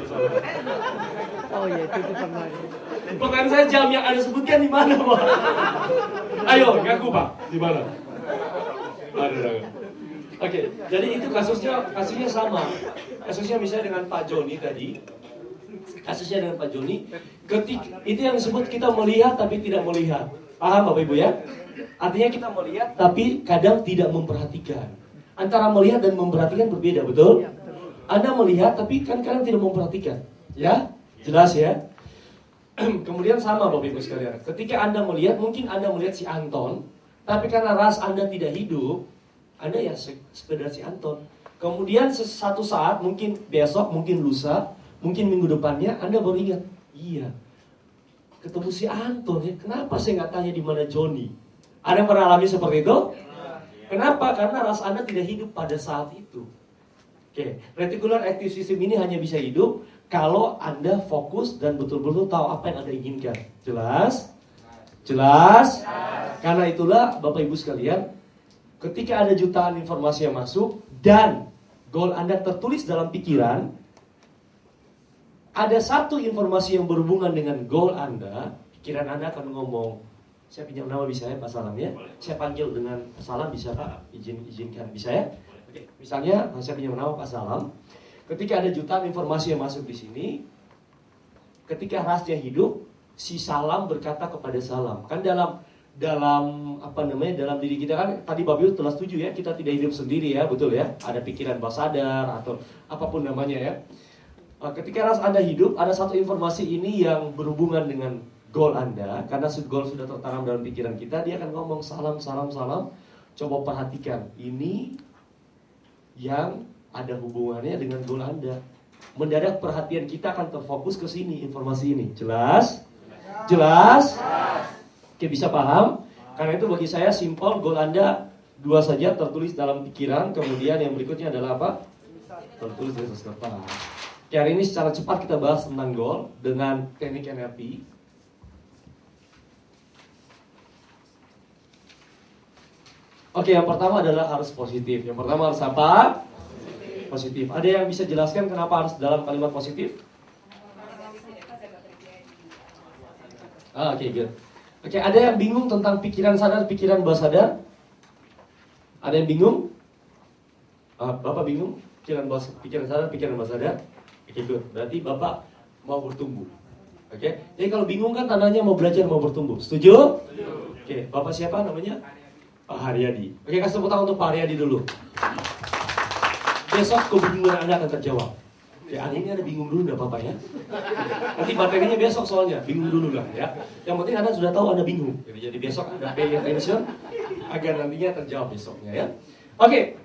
Oh iya, itu pernah. Pertanyaan saya, jam yang Anda sebutkan di mana, Pak? Ayo, ngaku Pak, di mana? Ada. Oke, jadi itu kasusnya sama. Kasusnya misalnya dengan Pak Joni tadi. Kasusnya dengan Pak Joni, itu yang disebut kita melihat tapi tidak melihat. Paham Bapak Ibu ya? Artinya kita melihat tapi kadang tidak memperhatikan. Antara melihat dan memperhatikan berbeda, betul? Anda melihat tapi kan kadang tidak memperhatikan. Ya? Jelas ya? Kemudian sama Bapak Ibu sekalian. Ketika Anda melihat, mungkin Anda melihat si Anton, tapi karena ras Anda tidak hidup, Anda ya sekedar si Anton. Kemudian satu saat, mungkin besok, mungkin lusa, mungkin minggu depannya Anda baru ingat, iya, ketemu si Anton ya. Kenapa saya nggak tanya di mana Joni? Ada yang pernah alami seperti itu? Kenapa? Karena ras Anda tidak hidup pada saat itu. Oke, reticular active system ini hanya bisa hidup kalau Anda fokus dan betul-betul tahu apa yang Anda inginkan. Jelas? Jelas? Karena itulah Bapak Ibu sekalian, ketika ada jutaan informasi yang masuk dan goal Anda tertulis dalam pikiran, ada satu informasi yang berhubungan dengan goal Anda, pikiran Anda akan ngomong, saya pinjam nama bisa ya Pak Salam ya? Saya panggil dengan Salam bisa Pak? Izinkan bisa ya? Oke, misalnya saya pinjam nama Pak Salam. Ketika ada jutaan informasi yang masuk di sini, ketika rasnya hidup, si Salam berkata kepada Salam. Kan dalam diri kita kan tadi Bapak Ibu telah setuju ya, kita tidak hidup sendiri ya, betul ya? Ada pikiran bawah sadar atau apapun namanya ya. Ketika ras Anda hidup, ada satu informasi ini yang berhubungan dengan goal Anda. Karena goal sudah tertanam dalam pikiran kita, dia akan ngomong salam. Coba perhatikan, ini yang ada hubungannya dengan goal Anda. Mendadak perhatian kita akan terfokus ke sini, informasi ini. Jelas? Jelas? Oke, bisa paham? Karena itu bagi saya simpel, goal Anda 2 saja tertulis dalam pikiran. Kemudian yang berikutnya adalah apa? Tertulis di atas kertas. Oke, hari ini secara cepat kita bahas tentang goal dengan teknik NLP. Oke, yang pertama adalah harus positif. Yang pertama harus apa? Positif. Ada yang bisa jelaskan kenapa harus dalam kalimat positif? Oke, good. Oke, ada yang bingung tentang pikiran sadar, pikiran bawah sadar? Ada yang bingung? Bapak bingung? Pikiran sadar, pikiran bawah sadar? Oke, good. Berarti Bapak mau bertumbuh. Oke, jadi kalau bingung kan tandanya mau belajar, mau bertumbuh. Setuju? Oke, Oke, Bapak siapa namanya? Pak Haryadi. Oke, kasih tepuk tangan untuk Pak Haryadi dulu. Besok kebingungan Anda akan terjawab. Ya, hari ini Anda bingung dulu, nggak apa-apa ya. Nanti materinya besok soalnya, bingung dulu lah ya. Yang penting Anda sudah tahu Anda bingung. Jadi besok Anda pay attention agar nantinya terjawab besoknya ya. Oke,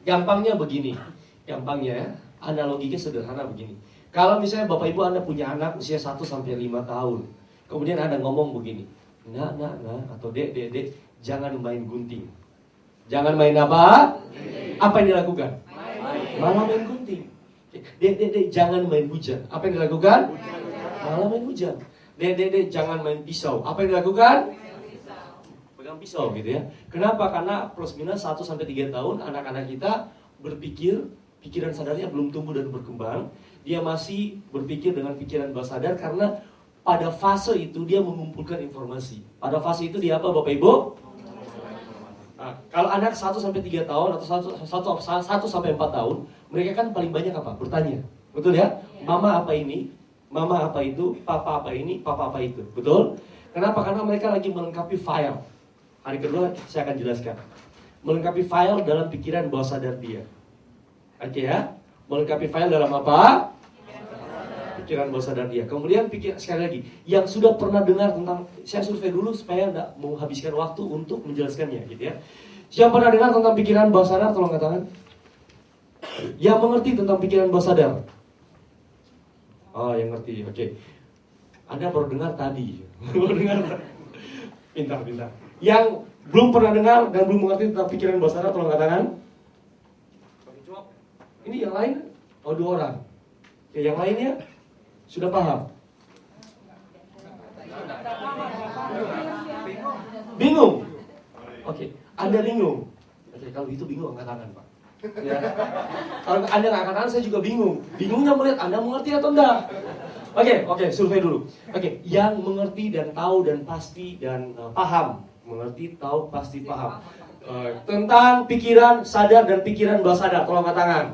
gampangnya begini. Gampangnya ya, analoginya sederhana begini. Kalau misalnya Bapak Ibu Anda punya anak usia 1-5 tahun, kemudian Anda ngomong begini, nak, atau dek, jangan main gunting. Jangan main apa? Apa yang dilakukan? Malah main gunting. Dek, jangan main hujan. Apa yang dilakukan? Malah main hujan. Dek, jangan main pisau. Apa yang dilakukan? Pegang pisau gitu ya. Kenapa? Karena plus minus 1-3 tahun anak-anak kita berpikir, pikiran sadarnya belum tumbuh dan berkembang. Dia masih berpikir dengan pikiran bawah sadar karena pada fase itu dia mengumpulkan informasi. Pada fase itu dia apa Bapak Ibu? Nah, kalau anak 1-3 tahun atau 1-4 tahun, mereka kan paling banyak apa? Bertanya. Betul ya? Mama apa ini? Mama apa itu? Papa apa ini? Papa apa itu? Betul? Kenapa? Karena mereka lagi melengkapi file. Hari kedua saya akan jelaskan. Melengkapi file dalam pikiran bawah sadar dia. Oke ya? Melengkapi file dalam apa? Pikiran bawah sadar dia. Kemudian sekali lagi, yang sudah pernah dengar tentang, saya survei dulu supaya tidak menghabiskan waktu untuk menjelaskannya, gitu ya. Yang pernah dengar tentang pikiran bawah sadar, tolong katakan. Yang mengerti tentang pikiran bawah sadar. Oh, yang ngerti, oke. Anda baru dengar tadi, baru dengar. Pintar. Yang belum pernah dengar dan belum mengerti tentang pikiran bawah sadar, tolong katakan. Ini yang lain, 2 orang. Ya, yang lainnya sudah paham? Bingung? Oke, Anda bingung. Oke, kalau itu bingung angkat tangan, Pak. Ya. Kalau Anda nggak angkat tangan, saya juga bingung. Bingungnya melihat Anda mengerti atau enggak. Oke, survei dulu. Oke, yang mengerti dan tahu dan pasti dan paham. Mengerti, tahu, pasti, paham. Tentang pikiran sadar dan pikiran bawah sadar, tolong angkat tangan.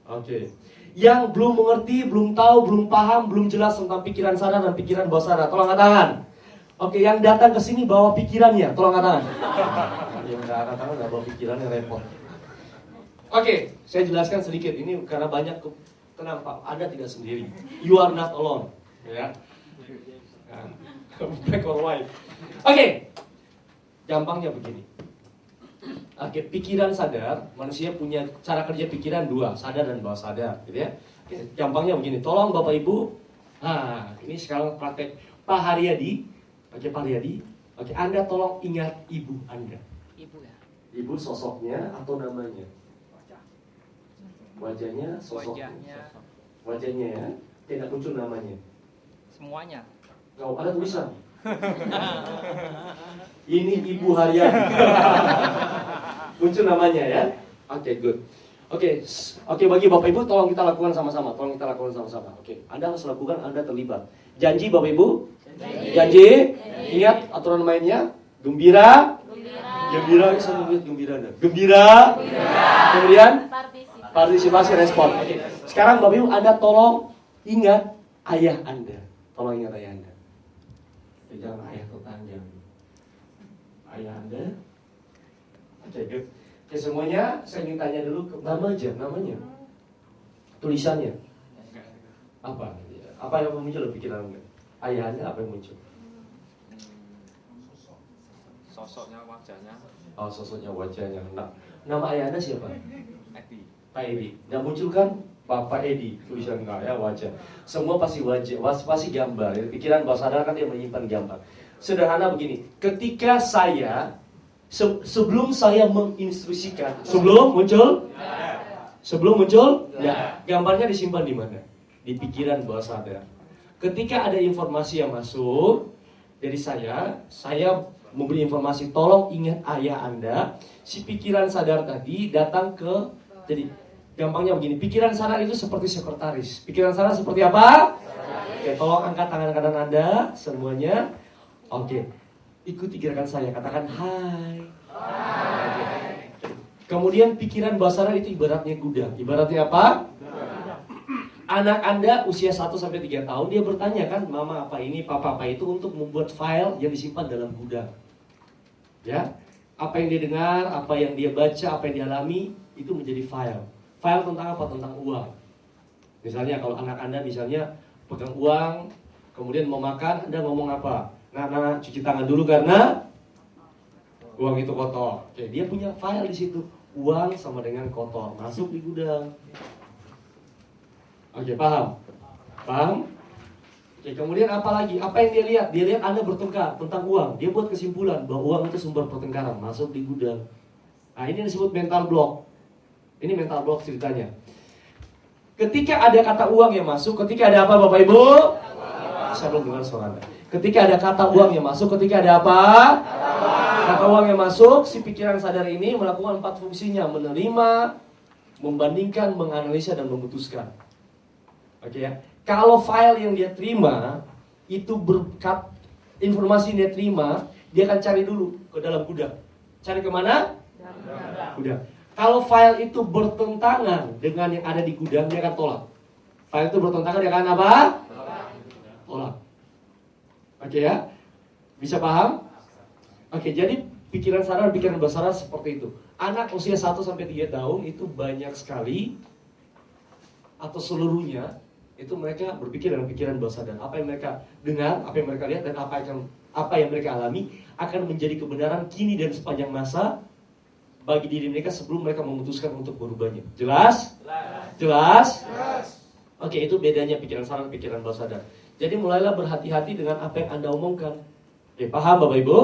Oke. Yang belum mengerti, belum tahu, belum paham, belum jelas tentang pikiran sadar dan pikiran bawah sadar, tolong angkat tangan. Oke, yang datang ke sini bawa pikirannya, tolong angkat tangan. Yang nggak angkat tangan nggak bawa pikirannya repot. Oke, saya jelaskan sedikit ini karena banyak. Tenang Pak, Anda tidak sendiri. You are not alone. Ya. Black or white. Oke, gampangnya begini. Oke, pikiran sadar, manusia punya cara kerja pikiran 2, sadar dan bawah sadar, gitu ya. Oke, gampangnya begini, tolong Bapak Ibu. Nah, ini sekarang praktek Pak Haryadi. Oke, Pak Haryadi. Oke, Anda tolong ingat ibu Anda. Ibu ya. Ibu sosoknya atau namanya? Wajahnya, sosoknya. Wajahnya ya. Tidak muncul namanya. Semuanya. Kalau ada tulisan. Ini Ibu Haryadi. Muncul namanya ya. Oke, good. Oke, bagi Bapak Ibu tolong kita lakukan sama-sama. Oke, Anda harus lakukan, Anda terlibat. Janji Bapak Ibu? Janji. Ingat aturan mainnya. Gembira. Saya lihat gembira Anda. Gembira. Kemudian partisipasi respon. Oke. Sekarang Bapak Ibu Anda tolong ingat ayah Anda. Tolong ingat ayah Anda. Jangan ayah tetangga. Ayah Anda. Oke, good. Oke, semuanya saya ingin tanya dulu nama aja, namanya. Tulisannya. Apa? Apa yang muncul dalam pikiran Anda? Ayah Anda apa yang muncul? Sosoknya, wajahnya. Oh, sosoknya, wajahnya. Nah, nama ayah Anda siapa? Edi. Pak Edi. Dan muncul kan Bapak Edi, tulisan enggak ya, wajah. Semua pasti wajah, pasti gambar. Pikiran bawah sadar kan dia menyimpan gambar. Sederhana begini, ketika saya sebelum saya menginstruksikan, sebelum muncul, ya, gambarnya disimpan di mana? Di pikiran bawah sadar. Ketika ada informasi yang masuk dari saya memberi informasi, tolong ingat ayah Anda. Si pikiran sadar tadi datang ke, jadi gampangnya begini, pikiran sadar itu seperti sekretaris. Pikiran sadar seperti apa? Oke, tolong angkat tangan kanan Anda semuanya. Oke, ikuti gerakan saya, katakan hai. Kemudian pikiran bawah sadar itu ibaratnya kuda. Ibaratnya apa? anak Anda usia 1-3 tahun, dia bertanya kan, mama apa ini, papa apa itu, untuk membuat file yang disimpan dalam gudang. Ya, apa yang dia dengar, apa yang dia baca, apa yang dia alami, itu menjadi file. File tentang apa? Tentang uang. Misalnya kalau anak Anda misalnya pegang uang, kemudian mau makan, Anda ngomong apa? Nah, cuci tangan dulu karena uang itu kotor. Oke, dia punya file di situ. Uang sama dengan kotor, masuk di gudang. Oke, paham? Paham? Oke, kemudian apa lagi? Apa yang dia lihat? Dia lihat Anda bertengkar tentang uang. Dia buat kesimpulan bahwa uang itu sumber pertengkaran, masuk di gudang. Nah, ini disebut mental block. Ini mental block ceritanya. Ketika ada kata uang yang masuk, ketika ada apa Bapak Ibu? Saya belum dengar suara Anda. Ketika ada kata uang yang masuk, ketika ada apa? Kata uang yang masuk, si pikiran sadar ini melakukan 4 fungsinya: menerima, membandingkan, menganalisa, dan memutuskan. Oke ya. Kalau file yang dia terima itu berkat informasi yang dia terima, dia akan cari dulu ke dalam gudang. Cari kemana? Gudang. Kalau file itu bertentangan dengan yang ada di gudang, dia akan tolak. File itu bertentangan, dia akan apa? Tolak. Oke ya. Bisa paham? Oke, jadi pikiran sadar, pikiran bawah sadar seperti itu. Anak usia 1-3 tahun itu banyak sekali, atau seluruhnya, itu mereka berpikir dengan pikiran bawah sadar. Apa yang mereka dengar, apa yang mereka lihat, dan apa yang mereka alami akan menjadi kebenaran kini dan sepanjang masa bagi diri mereka sebelum mereka memutuskan untuk berubahnya. Jelas? Jelas? Oke, itu bedanya pikiran sadar, pikiran bawah sadar. Jadi mulailah berhati-hati dengan apa yang Anda omongkan. Oke, paham Bapak Ibu?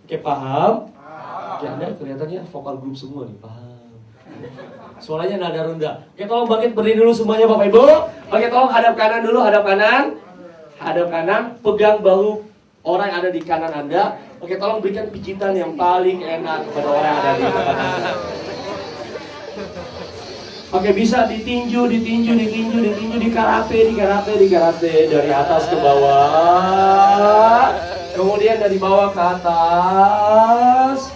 Oke, paham? Oke, Anda kelihatannya vokal grup semua nih, paham. Suaranya nada rendah. Oke, tolong bangkit berdiri dulu semuanya Bapak Ibu. Oke, tolong hadap kanan dulu, hadap kanan. Hadap kanan, pegang bahu orang yang ada di kanan Anda. Oke, tolong berikan pijitan yang paling enak kepada orang yang ada di kanan Anda. Oke, bisa ditinju di karate dari atas ke bawah. Kemudian dari bawah ke atas.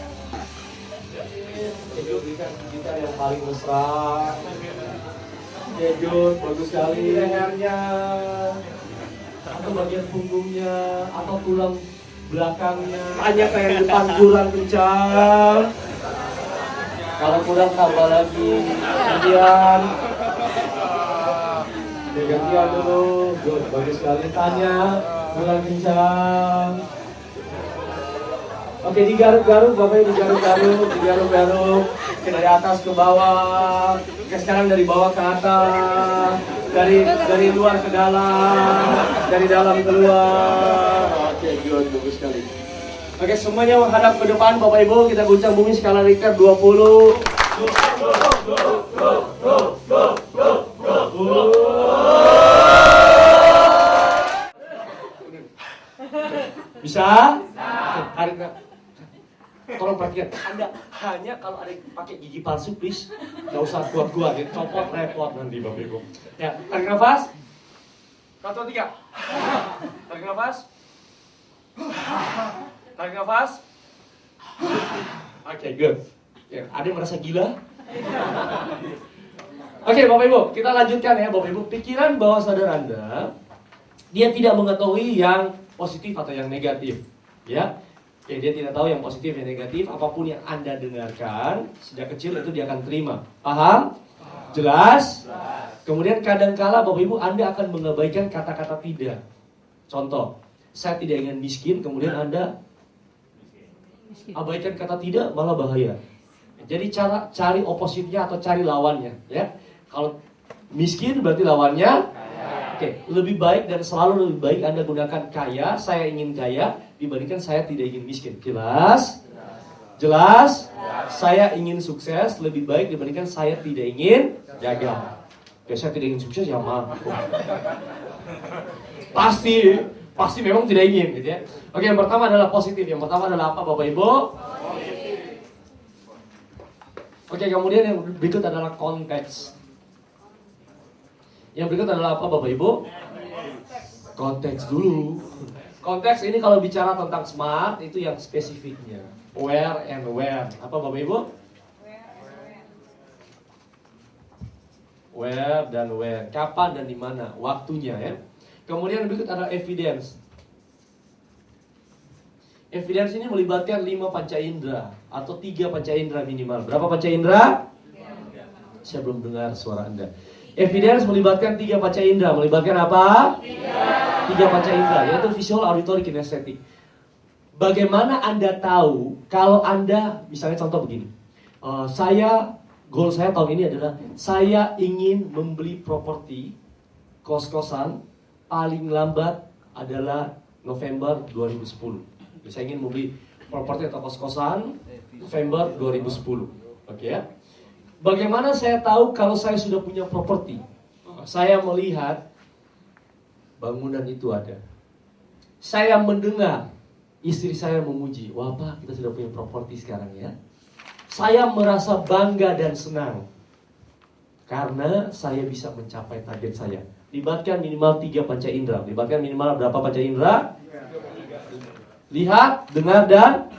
Berikan pijitan yang paling mesra. Jejut, bagus sekali lehernya, atau bagian punggungnya, atau tulang belakangnya. Tanya ke yang depan, kurang kencang. Kalau kurang tambah lagi. Gantian dulu. Good, bagus sekali. Tanya, kurang kencang. Oke, digaruk-garuk, Bapak Ibu, digaruk-garuk. Dari atas ke bawah. Oke, sekarang dari bawah ke atas. Dari luar ke dalam. Dari dalam ke luar. Oke, good, bagus sekali. Oke, semuanya menghadap ke depan Bapak Ibu. Kita guncang bumi skala Richter 20. Bisa? Tarik. Tolong perhatikan, Anda hanya kalau ada yang pakai gigi palsu, please nggak usah kuat-kuat, copot repot nanti Bapak Ibu. Ya, tarik nafas. 1, 2, 3. Tarik nafas. Tarik nafas. Oke, good. Ya, ada yang merasa gila? Oke, Bapak Ibu, kita lanjutkan ya Bapak Ibu. Pikiran bawah sadar Anda, dia tidak mengetahui yang positif atau yang negatif. Ya. Oke, dia tidak tahu yang positif yang negatif. Apapun yang Anda dengarkan sejak kecil itu dia akan terima. Paham? Jelas? Kemudian kadangkala Bapak Ibu Anda akan mengabaikan kata-kata tidak. Contoh, saya tidak ingin miskin, kemudian Anda abaikan kata tidak, malah bahaya. Jadi cari opositnya atau cari lawannya, ya. Kalau miskin berarti lawannya oke, lebih baik dan selalu lebih baik Anda gunakan kaya, saya ingin kaya, dibandingkan saya tidak ingin miskin. Jelas? Jelas? Saya ingin sukses, lebih baik dibandingkan saya tidak ingin gagal. Oke, saya tidak ingin sukses, ya maaf. Pasti memang tidak ingin, gitu ya. Oke, yang pertama adalah positif. Yang pertama adalah apa, Bapak Ibu? Oke, kemudian yang berikut adalah konteks. Yang berikut adalah apa, Bapak Ibu? Konteks dulu. Konteks ini kalau bicara tentang smart itu yang spesifiknya. Where and where. Apa Bapak Ibu? Where dan where, kapan dan di mana, waktunya ya. Kemudian berikut adalah evidence. Evidence ini melibatkan 5 panca indera atau 3 panca indera minimal. Berapa panca indera? Saya belum dengar suara Anda. Evidence melibatkan 3 panca indera. Melibatkan apa? 3 panca indera, yaitu visual, auditory, kinestetik. Bagaimana Anda tahu kalau Anda, misalnya contoh begini, goal saya tahun ini adalah saya ingin membeli properti kos-kosan paling lambat adalah November 2010. Saya ingin membeli properti atau kos-kosan November 2010. Oke ya. Bagaimana saya tahu kalau saya sudah punya properti? Saya melihat bangunan itu ada. Saya mendengar istri saya memuji, wah Pak, kita sudah punya properti sekarang ya. Saya merasa bangga dan senang karena saya bisa mencapai target saya. Libatkan minimal 3 panca indera. Libatkan minimal berapa panca indera? Lihat, dengar, dan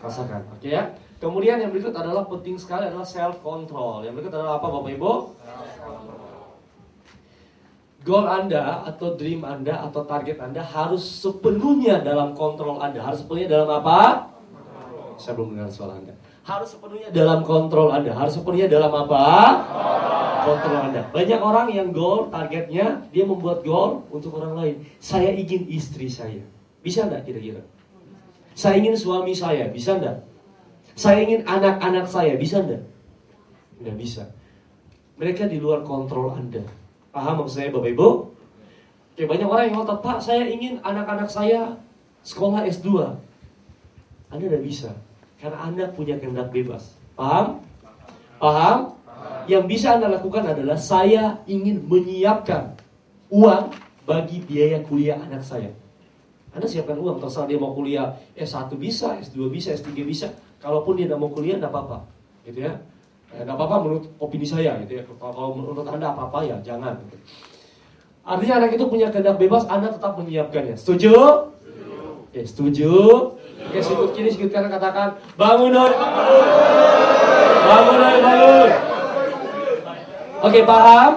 rasakan. Oke ya. Kemudian yang berikut adalah penting sekali adalah self control. Yang berikut adalah apa Bapak Ibu? Goal Anda atau dream Anda atau target Anda harus sepenuhnya dalam kontrol Anda. Harus sepenuhnya dalam apa? Saya belum dengar suara Anda. Harus sepenuhnya dalam kontrol Anda. Harus sepenuhnya dalam apa? Kontrol Anda. Banyak orang yang goal targetnya dia membuat goal untuk orang lain. Saya ingin istri saya. Bisa enggak kira-kira? Saya ingin suami saya. Bisa enggak? Saya ingin anak-anak saya. Bisa enggak? Enggak bisa. Mereka di luar kontrol Anda. Paham maksud saya Bapak Ibu? Oke, banyak orang yang ngotot, Pak, saya ingin anak-anak saya sekolah S2. Anda tidak bisa, karena Anda punya kehendak bebas. Paham? Paham? Yang bisa Anda lakukan adalah saya ingin menyiapkan uang bagi biaya kuliah anak saya. Anda siapkan uang, terserah dia mau kuliah S1 bisa, S2 bisa, S3 bisa. Kalaupun dia tidak mau kuliah, tidak apa-apa. Gitu ya. Tidak apa-apa menurut opini saya gitu ya. Kalau menurut Anda apa-apa ya jangan gitu. Artinya anak itu punya kehendak bebas, Anda tetap menyiapkannya. Setuju? Oke, setuju. Oke, sikut kiri, sikut kanan, katakan bangun doi, bangun. Bangun doi, bangun. Oke, paham?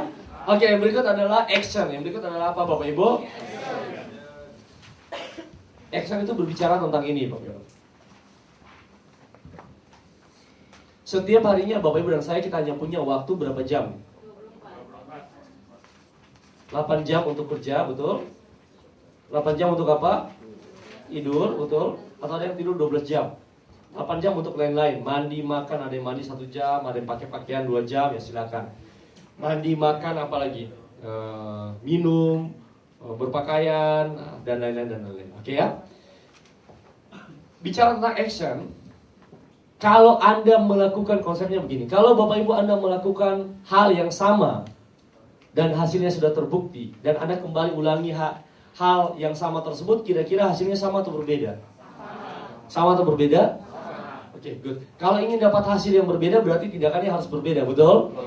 Oke, yang berikut adalah action. Yang berikut adalah apa Bapak Ibu? Action itu berbicara tentang ini Bapak Ibu. Setiap harinya Bapak Ibu dan saya kita hanya punya waktu berapa jam? 8 jam untuk kerja, betul? 8 jam untuk apa? Tidur, betul? Atau ada yang tidur 12 jam? 8 jam untuk lain-lain. Mandi, makan, ada yang mandi 1 jam, ada yang pakai pakaian 2 jam, ya silakan. Mandi, makan, apalagi? Minum, berpakaian, dan lain-lain. Oke ya? Bicara tentang action, kalau Anda melakukan konsepnya begini, kalau Bapak Ibu Anda melakukan hal yang sama dan hasilnya sudah terbukti dan Anda kembali ulangi hal yang sama tersebut, kira-kira hasilnya sama atau berbeda? Sama atau berbeda? Oke, good. Kalau ingin dapat hasil yang berbeda berarti tindakannya harus berbeda, betul?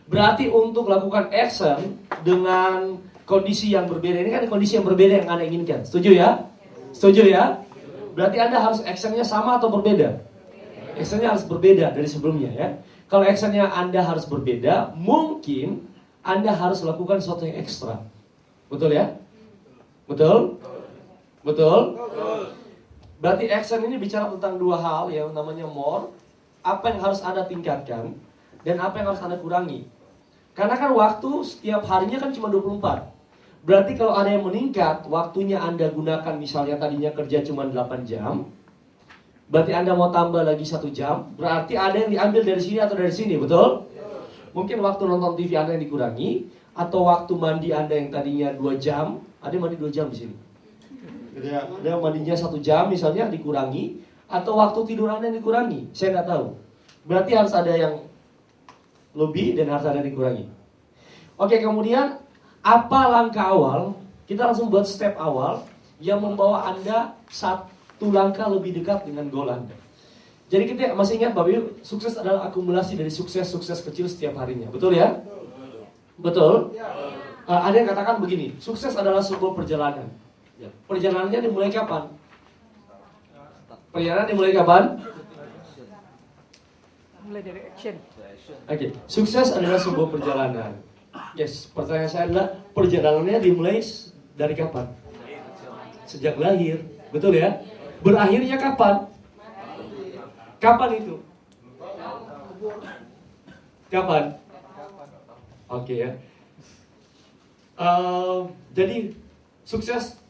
Berarti untuk lakukan action dengan kondisi yang berbeda, ini kan kondisi yang berbeda yang Anda inginkan. Setuju ya? Setuju ya? Berarti Anda harus actionnya sama atau berbeda? Actionnya harus berbeda dari sebelumnya ya. Kalau actionnya Anda harus berbeda, mungkin Anda harus lakukan sesuatu yang ekstra. Betul ya? Betul? Betul? Berarti action ini bicara tentang 2 hal yang namanya more. Apa yang harus Anda tingkatkan dan apa yang harus Anda kurangi. Karena kan waktu setiap harinya kan cuma 24. Berarti kalau ada yang meningkat, waktunya Anda gunakan misalnya tadinya kerja cuma 8 jam. Berarti Anda mau tambah lagi 1 jam. Berarti ada yang diambil dari sini atau dari sini, betul? Mungkin waktu nonton TV Anda yang dikurangi. Atau waktu mandi Anda yang tadinya 2 jam. Ada yang mandi 2 jam di sini. Ada yang mandinya 1 jam misalnya dikurangi. Atau waktu tidur Anda yang dikurangi. Saya nggak tahu. Berarti harus ada yang lebih dan harus ada yang dikurangi. Oke, kemudian apa langkah awal? Kita langsung buat step awal yang membawa Anda satu langkah lebih dekat dengan goal Anda. Jadi kita masih ingat Bapak Ibu, sukses adalah akumulasi dari sukses-sukses kecil setiap harinya. Betul ya? Betul? Ada yang katakan begini, sukses adalah sebuah perjalanan. Perjalanannya dimulai kapan? Perjalanan dimulai kapan? Mulai dari action. Oke, sukses adalah sebuah perjalanan. Yes, pertanyaan saya adalah perjalanannya dimulai dari kapan? Sejak lahir, betul ya? Berakhirnya kapan? Kapan itu? Kapan? Oke ya. Jadi sukses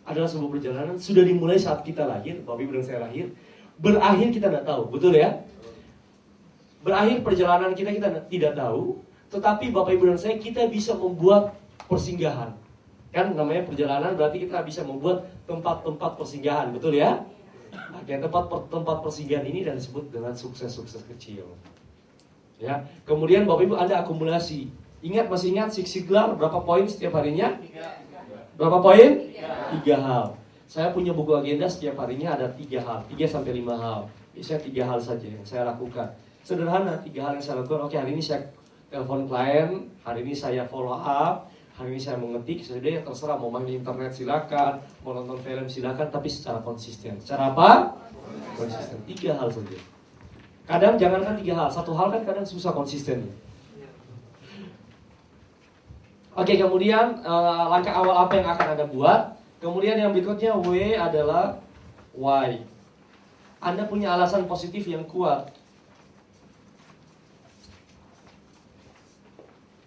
adalah sebuah perjalanan sudah dimulai saat kita lahir, Bapak Ibu dan saya lahir. Berakhir kita tidak tahu, betul ya? Berakhir perjalanan kita tidak tahu, tetapi Bapak Ibu dan saya kita bisa membuat persinggahan. Kan namanya perjalanan berarti kita bisa membuat tempat-tempat persinggahan, betul ya? Oke, tempat persinggahan ini dan disebut dengan sukses-sukses kecil. Ya, kemudian Bapak Ibu ada akumulasi. Masih ingat Six Siglar berapa poin setiap harinya? Berapa poin? 3 hal. Saya punya buku agenda setiap harinya ada 3 hal, 3-5 hal. Biasanya 3 hal saja yang saya lakukan. Sederhana, 3 hal yang saya lakukan. Oke, hari ini saya telepon klien, hari ini saya follow up, hari ini saya mengetik, sudah ya terserah mau main internet silakan, mau nonton film silakan, tapi secara konsisten. Secara apa? Konsisten. 3 hal saja. Kadang jangankan 3 hal, 1 hal kan kadang susah konsisten. Oke, kemudian langkah awal apa yang akan Anda buat? Kemudian yang berikutnya W adalah why. Anda punya alasan positif yang kuat.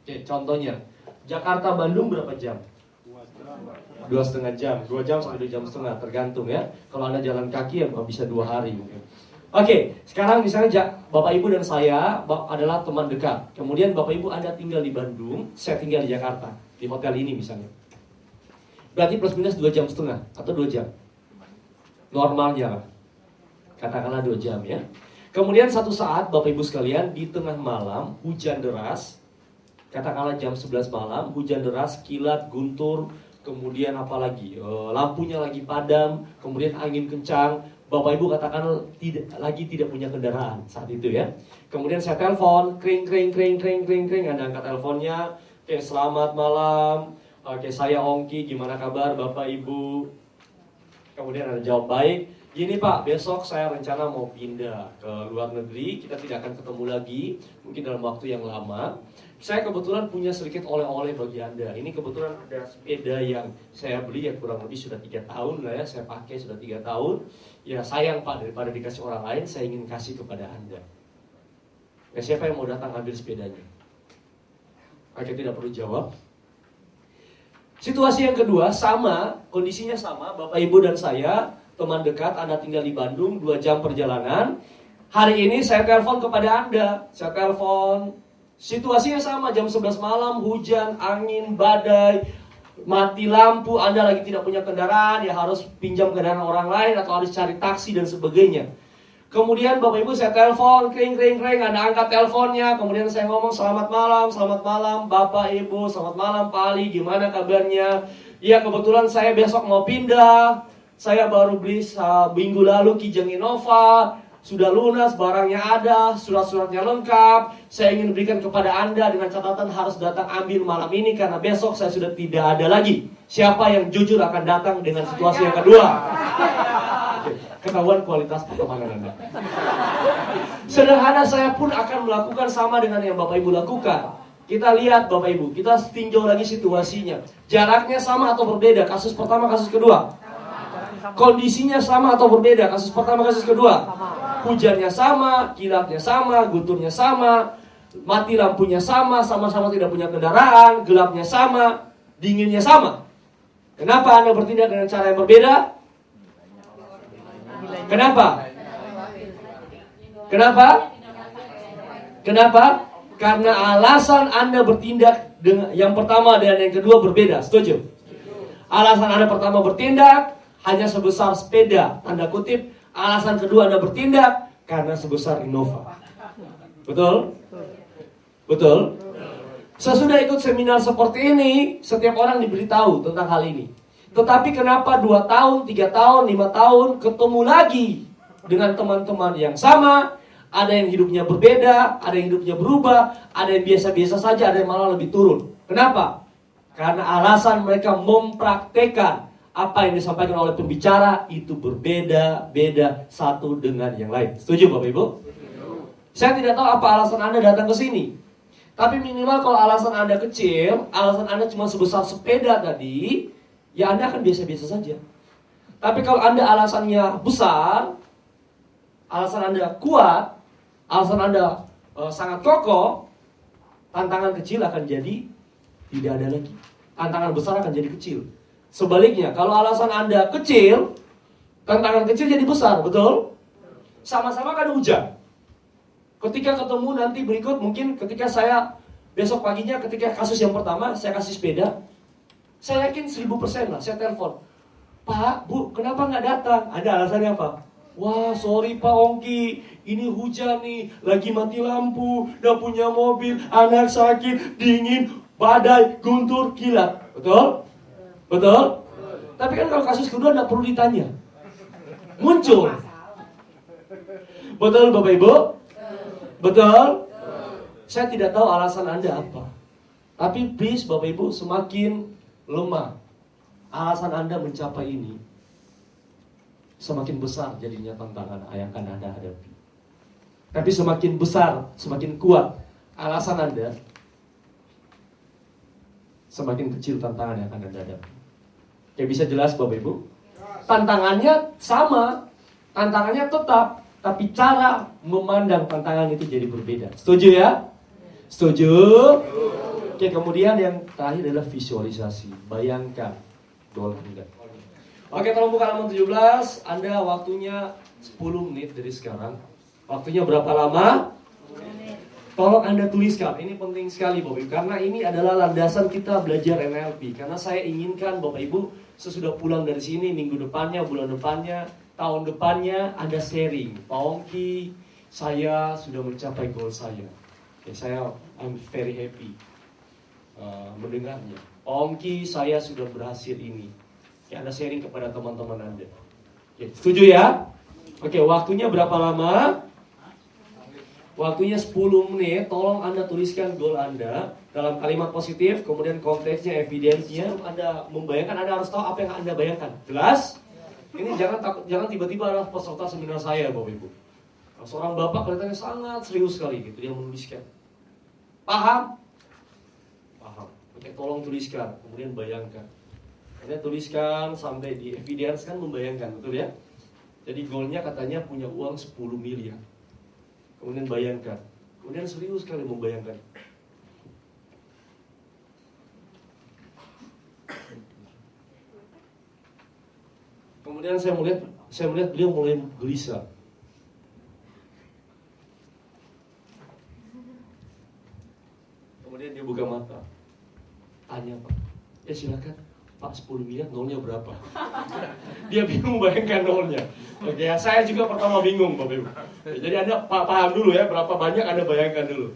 Oke, contohnya Jakarta Bandung berapa jam? 2,5 jam, 2 jam sampai 2 jam setengah, tergantung ya. Kalau Anda jalan kaki ya bisa 2 hari mungkin. Oke, sekarang misalnya Bapak Ibu dan saya adalah teman dekat. Kemudian Bapak Ibu Anda tinggal di Bandung, saya tinggal di Jakarta, di hotel ini misalnya. Berarti plus minus 2 jam setengah atau 2 jam. Normalnya lah. Katakanlah 2 jam ya. Kemudian satu saat Bapak Ibu sekalian di tengah malam hujan deras. Katakanlah jam 11 malam, hujan deras, kilat, guntur, kemudian apalagi lampunya lagi padam, kemudian angin kencang. Bapak Ibu katakan tidak punya kendaraan saat itu ya. Kemudian saya telepon, kring, Anda angkat teleponnya. Oke, selamat malam. Oke, saya Ongki, gimana kabar Bapak Ibu? Kemudian Anda jawab baik. Gini Pak, besok saya rencana mau pindah ke luar negeri. Kita tidak akan ketemu lagi, mungkin dalam waktu yang lama. Saya kebetulan punya sedikit oleh-oleh bagi Anda. Ini kebetulan ada sepeda yang saya beli yang kurang lebih sudah 3 tahun lah ya. Saya pakai sudah 3 tahun. Ya sayang Pak, daripada dikasih orang lain, saya ingin kasih kepada Anda. Ya siapa yang mau datang ambil sepedanya? Oke, tidak perlu jawab. Situasi yang kedua sama, kondisinya sama. Bapak Ibu dan saya, teman dekat, Anda tinggal di Bandung, 2 jam perjalanan. Hari ini saya telepon kepada Anda. Saya telepon. Situasinya sama, jam 11 malam, hujan, angin, badai, mati lampu, Anda lagi tidak punya kendaraan, ya harus pinjam kendaraan orang lain atau harus cari taksi dan sebagainya. Kemudian Bapak Ibu saya telepon, kring, Anda angkat teleponnya, kemudian saya ngomong selamat malam Bapak Ibu, selamat malam Pak Ali, gimana kabarnya? Ya kebetulan saya besok mau pindah, saya baru beli minggu lalu Kijang Innova, sudah lunas, barangnya ada, surat-suratnya lengkap. Saya ingin berikan kepada Anda dengan catatan harus datang ambil malam ini karena besok saya sudah tidak ada lagi. Siapa yang jujur akan datang dengan situasi yang kedua? Oke, ketahuan kualitas pertemanan Anda. Sederhana, saya pun akan melakukan sama dengan yang Bapak Ibu lakukan. Kita lihat Bapak Ibu, kita tinjau lagi situasinya. Jaraknya sama atau berbeda? Kasus pertama, kasus kedua? Kondisinya sama atau berbeda? Kasus pertama, kasus kedua? Hujannya sama, kilatnya sama, gunturnya sama, mati lampunya sama, sama-sama tidak punya kendaraan, gelapnya sama, dinginnya sama. Kenapa Anda bertindak dengan cara yang berbeda? Kenapa? Karena alasan Anda bertindak dengan yang pertama dan yang kedua berbeda. Setuju? Alasan Anda pertama bertindak hanya sebesar sepeda, tanda kutip. Alasan kedua Anda bertindak karena sebesar Innova. Betul? Betul? Sesudah ikut seminar seperti ini, setiap orang diberitahu tentang hal ini. Tetapi kenapa 2 tahun, 3 tahun, 5 tahun ketemu lagi dengan teman-teman yang sama, ada yang hidupnya berbeda, ada yang hidupnya berubah, ada yang biasa-biasa saja, ada yang malah lebih turun. Kenapa? Karena alasan mereka mempraktekkan apa yang disampaikan oleh pembicara itu berbeda-beda satu dengan yang lain. Setuju Bapak Ibu? Saya tidak tahu apa alasan Anda datang ke sini. Tapi minimal kalau alasan Anda kecil, alasan Anda cuma sebesar sepeda tadi, ya Anda akan biasa-biasa saja. Tapi kalau Anda alasannya besar, alasan Anda kuat, alasan Anda sangat kokoh, tantangan kecil akan jadi tidak ada lagi. Tantangan besar akan jadi kecil. Sebaliknya, kalau alasan Anda kecil, tantangan kecil jadi besar, betul? Sama-sama kan hujan. Ketika ketemu nanti berikut, mungkin ketika saya besok paginya, ketika kasus yang pertama, saya kasih sepeda, saya yakin 1000% lah, saya telepon, Pak, Bu, kenapa nggak datang? Ada alasannya apa? Wah, sorry Pak Ongki, ini hujan nih, lagi mati lampu, nggak punya mobil, anak sakit, dingin, badai, guntur, kilat. Betul? Betul? Tapi kan kalau kasus kedua nggak perlu ditanya, muncul. Betul Bapak Ibu? Betul? Saya tidak tahu alasan Anda apa. Tapi please Bapak Ibu, semakin lemah alasan Anda mencapai ini, semakin besar jadinya tantangan yang akan Anda hadapi. Tapi semakin besar, semakin kuat alasan Anda, semakin kecil tantangan yang akan Anda hadapi. Kayak bisa jelas Bapak Ibu? Tantangannya sama, tantangannya tetap, tapi cara memandang tantangan itu jadi berbeda. Setuju ya? Setuju? Oke, kemudian yang terakhir adalah visualisasi. Bayangkan goal Anda. Oke, tolong buka halaman 17. Anda waktunya 10 menit dari sekarang. Waktunya berapa lama? Tolong Anda tuliskan, ini penting sekali Bapak Ibu, karena ini adalah landasan kita belajar NLP. Karena saya inginkan Bapak Ibu sesudah pulang dari sini, minggu depannya, bulan depannya, tahun depannya, Anda sharing. Pak Ongki, saya sudah mencapai goal saya. Ya, I'm very happy mendengarnya. Pak Ongki, saya sudah berhasil ini. Ya, Anda sharing kepada teman-teman Anda. Ya, setuju ya? Oke, waktunya berapa lama? Waktunya 10 menit, tolong Anda tuliskan goal Anda dalam kalimat positif, kemudian konteksnya, evidence-nya, Anda membayangkan, Anda harus tahu apa yang Anda bayangkan. Jelas? Ini jangan tiba-tiba adalah peserta seminar saya, Bapak Ibu. Nah, seorang bapak kelihatannya sangat serius sekali gitu, dia menuliskan. Paham? Paham. Oke, tolong tuliskan, kemudian bayangkan. Anda tuliskan sampai di evidence kan membayangkan, betul ya? Jadi goalnya katanya punya uang 10 miliar. Kemudian bayangkan, kemudian serius sekali membayangkan. Kemudian saya melihat beliau mulai gelisah. Kemudian dia buka mata, tanya Pak, ya silakan Pak, 10 miliar nolnya berapa? Dia bingung bayangkan nolnya. Oke, ya, saya juga pertama bingung Bapak Ibu. Jadi Anda paham dulu ya, berapa banyak Anda bayangkan dulu.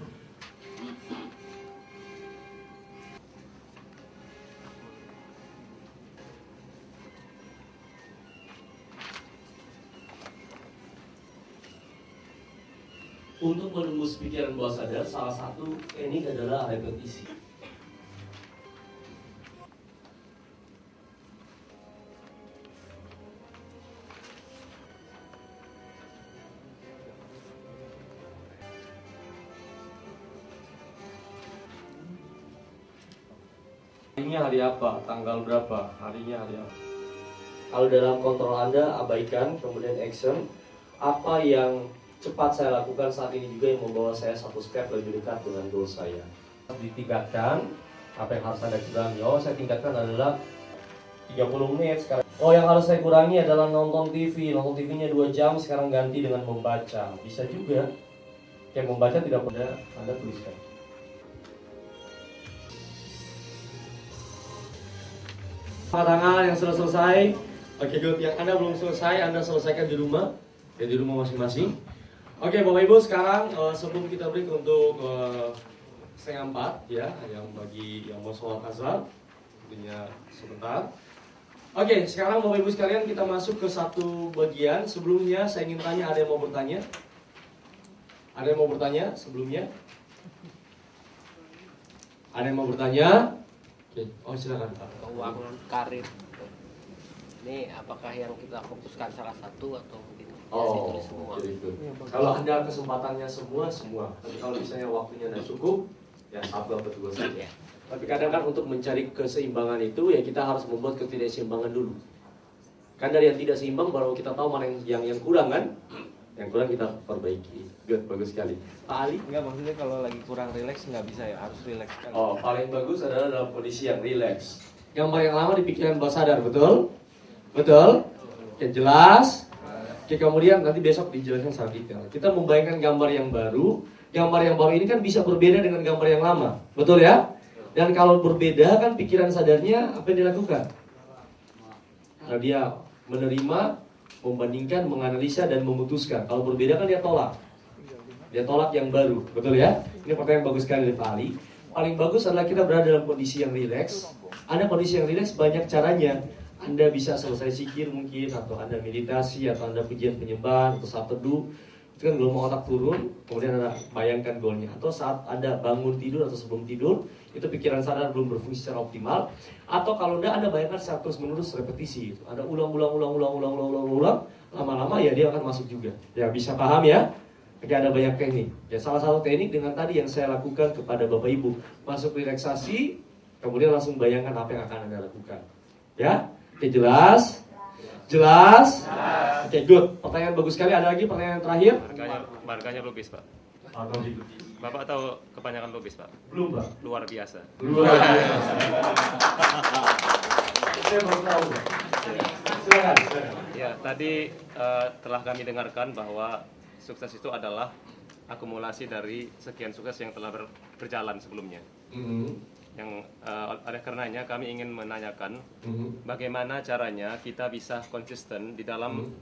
Untuk menembus pikiran bawah sadar, salah satu teknik adalah repetisi. Harinya hari apa? Tanggal berapa? Harinya hari apa? Kalau dalam kontrol Anda, abaikan, kemudian action. Apa yang cepat saya lakukan saat ini juga yang membawa saya satu step lebih dekat dengan goal saya. Ditingkatkan, apa yang harus Anda kurangi? Oh, saya tingkatkan adalah 30 menit sekarang. Oh, yang harus saya kurangi adalah nonton TV. Nonton TV-nya 2 jam, sekarang ganti dengan membaca. Bisa juga. Yang membaca tidak perlu Anda tuliskan. Tangan yang sudah selesai. Oke, good. Yang Anda belum selesai, Anda selesaikan di rumah. Ya, di rumah masing-masing. Oke, Bapak Ibu, sekarang sebelum kita break untuk 3:30 ya, yang bagi yang mau sholat asar, tentunya sebentar. Oke, sekarang Bapak Ibu sekalian kita masuk ke satu bagian. Sebelumnya saya ingin tanya, ada yang mau bertanya? Ada yang mau bertanya sebelumnya? Ada yang mau bertanya? Oke. Oh, silakan Pak. Keuangan karir. Ini apakah yang kita fokuskan salah satu atau begitu? Oh, ditulis semua. jadi itu. Kalau Anda kesempatannya semua. Tapi kalau misalnya waktunya tidak cukup, ya 1 atau 2 saja. Tapi kadang kan untuk mencari keseimbangan itu, ya kita harus membuat ketidakseimbangan dulu. Kan dari yang tidak seimbang baru kita tahu mana yang kurang kan? Yang kurang kita perbaiki. Good, bagus sekali. Pak Ali? Enggak, maksudnya kalau lagi kurang rileks nggak bisa ya, harus rileks kan. Oh, paling bagus adalah dalam kondisi yang rileks. Gambar yang lama di pikiran bawah sadar, betul? Betul? Oke, jelas? Oke, kemudian nanti besok dijelaskan secara detail. Kita membayangkan gambar yang baru. Gambar yang baru ini kan bisa berbeda dengan gambar yang lama. Betul ya? Dan kalau berbeda kan pikiran sadarnya apa yang dilakukan? Nah, dia menerima, membandingkan, menganalisa, dan memutuskan. Kalau berbeda kan dia tolak. Dia tolak yang baru, betul ya? Ini pertanyaan bagus sekali dari Pak Ali. Paling bagus adalah kita berada dalam kondisi yang rileks. Ada kondisi yang rileks banyak caranya. Anda bisa selesai zikir mungkin, atau Anda meditasi, atau Anda pujian penyembahan, atau saat teduh. Itu kan gelombang otak turun, kemudian Anda bayangkan goalnya. Atau saat Anda bangun tidur atau sebelum tidur, itu pikiran sadar belum berfungsi secara optimal. Atau kalau Anda bayangkan secara terus-menerus repetisi. Anda ulang. Lama-lama ya dia akan masuk juga. Ya bisa paham ya? Oke, ada banyak teknik. Ya salah satu teknik dengan tadi yang saya lakukan kepada Bapak Ibu. Masuk relaksasi, kemudian langsung bayangkan apa yang akan Anda lakukan. Ya? Oke, jelas? Jelas? Oke, good. Pertanyaan bagus sekali. Ada lagi pertanyaan terakhir? Marganya logis, Pak. Bapak tahu kebanyakan logis, Pak? Belum, Pak. Luar biasa. Luar biasa. Saya baru tahu. Silakan. Ya, tadi telah kami dengarkan bahwa sukses itu adalah akumulasi dari sekian sukses yang telah berjalan sebelumnya. Yang oleh karenanya kami ingin menanyakan bagaimana caranya kita bisa konsisten di dalam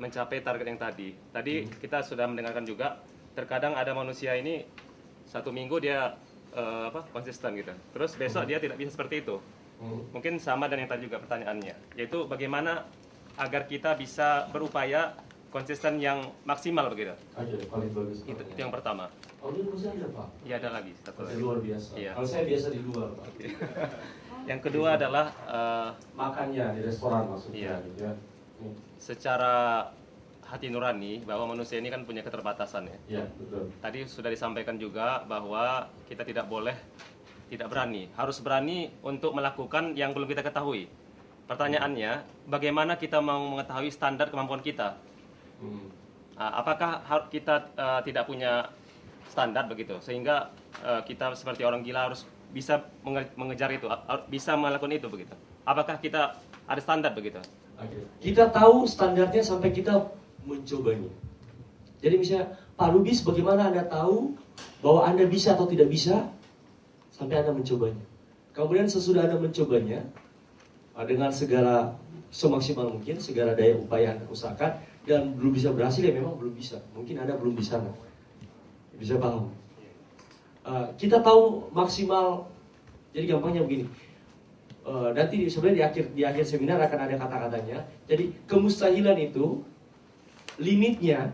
mencapai target yang tadi. Tadi kita sudah mendengarkan juga, terkadang ada manusia ini 1 minggu dia konsisten gitu. Terus besok dia tidak bisa seperti itu. Mungkin sama dengan yang tadi juga pertanyaannya, yaitu bagaimana agar kita bisa berupaya konsisten yang maksimal begitu. Oke, paling bagus. Itu yang pertama. Oh, ini masih ada, Pak? Iya, ada lagi satu lagi. Luar biasa. Iya. Kalau saya biasa di luar, Pak. Yang kedua adalah makannya di restoran maksudnya. Iya. Gitu ya. Secara hati nurani bahwa manusia ini kan punya keterbatasan ya. Iya, betul. Tadi sudah disampaikan juga bahwa kita tidak boleh tidak berani, harus berani untuk melakukan yang belum kita ketahui. Pertanyaannya, bagaimana kita mau mengetahui standar kemampuan kita? Apakah kita tidak punya standar begitu, sehingga kita seperti orang gila harus bisa mengejar itu, bisa melakukan itu begitu? Apakah kita ada standar begitu? Kita tahu standarnya sampai kita mencobanya. Jadi misalnya, Pak Lubis, bagaimana Anda tahu bahwa Anda bisa atau tidak bisa? Sampai Anda mencobanya. Kemudian sesudah Anda mencobanya, dengan segala semaksimal mungkin, segala daya upaya Anda usahakan, dan belum bisa berhasil, ya memang belum bisa. Mungkin Anda belum bisa, bisa paham. Kita tahu maksimal, jadi gampangnya begini. Nanti sebenarnya di akhir seminar akan ada kata-katanya. Jadi kemustahilan itu limitnya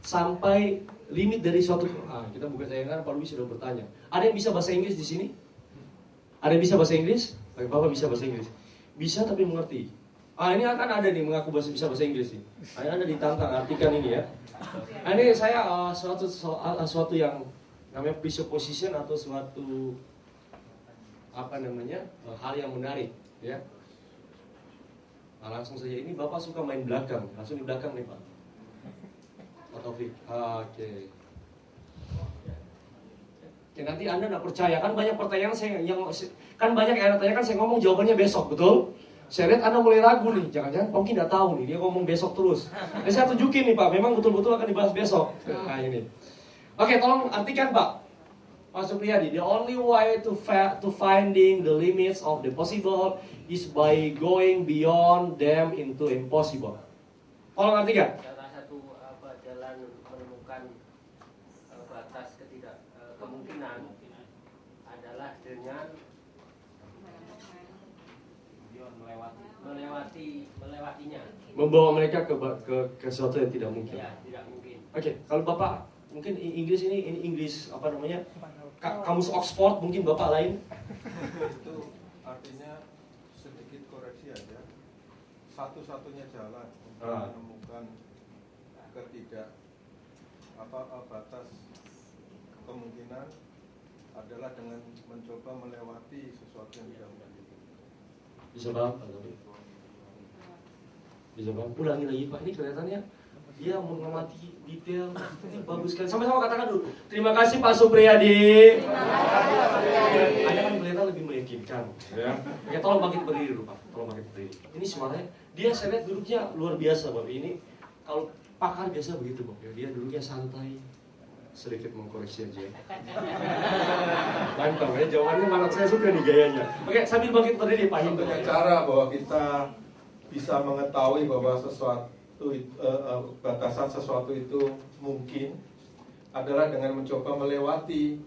sampai limit dari suatu. Kita buka sayangan, Pak Lubis sudah bertanya. Ada yang bisa bahasa Inggris di sini? Ada yang bisa bahasa Inggris? Bapak bisa bahasa Inggris? Bisa tapi mengerti. Ini akan ada nih mengaku bisa bahasa Inggris nih. Anda ditantang artikan ini ya. Ini saya suatu yang namanya presupposition atau suatu hal yang menarik ya. Langsung saja, ini Bapak suka main belakang, langsung di belakang nih Pak. Pak Taufik. Oke, nanti Anda nggak percaya, kan banyak pertanyaan kan banyak yang Anda tanyakan, saya ngomong jawabannya besok, betul? Saya lihat Anda mulai ragu nih, jangan-jangan Pongki nggak tahu nih, dia ngomong besok terus. Saya tunjukin nih Pak, memang betul-betul akan dibahas besok. Nah ini. Oke, tolong artikan Pak. Pak Supriyadi, the only way to finding the limits of the possible is by going beyond them into impossible. Tolong artikan. Salah satu jalan menemukan batas kemungkinan adalah dengan melewatinya. Membawa mereka ke sesuatu yang tidak mungkin. Ya, tidak mungkin. Oke, kalau Bapak mungkin Inggris ini Inggris kamus Oxford mungkin Bapak lain. Itu artinya sedikit koreksi aja. satu-satunya jalan untuk menemukan batas kemungkinan adalah dengan mencoba melewati sesuatu yang tidak mungkin. Bisa paham? Bisa paham? Ulangi lagi Pak, ini kelihatannya dia mengamati detail. Ini bagus sekali. Sama-sama katakan dulu. Terima kasih Pak Supriyadi. Anda kan kelihatan lebih meyakinkan, ya. Oke, tolong bangkit berdiri dulu Pak. Tolong bangkit berdiri. Ini suaranya, dia saya lihat duduknya luar biasa Bapak. Ini kalau pakar biasa begitu Bapak. Dia duduknya santai, sedikit mengkoreksi aja. Mantap ya, jawabannya malah saya suka nih gayanya. Oke, sambil bangkit berdiri Pak Hindu. Satunya cara bahwa kita bisa mengetahui bahwa batasan sesuatu itu mungkin adalah dengan mencoba melewati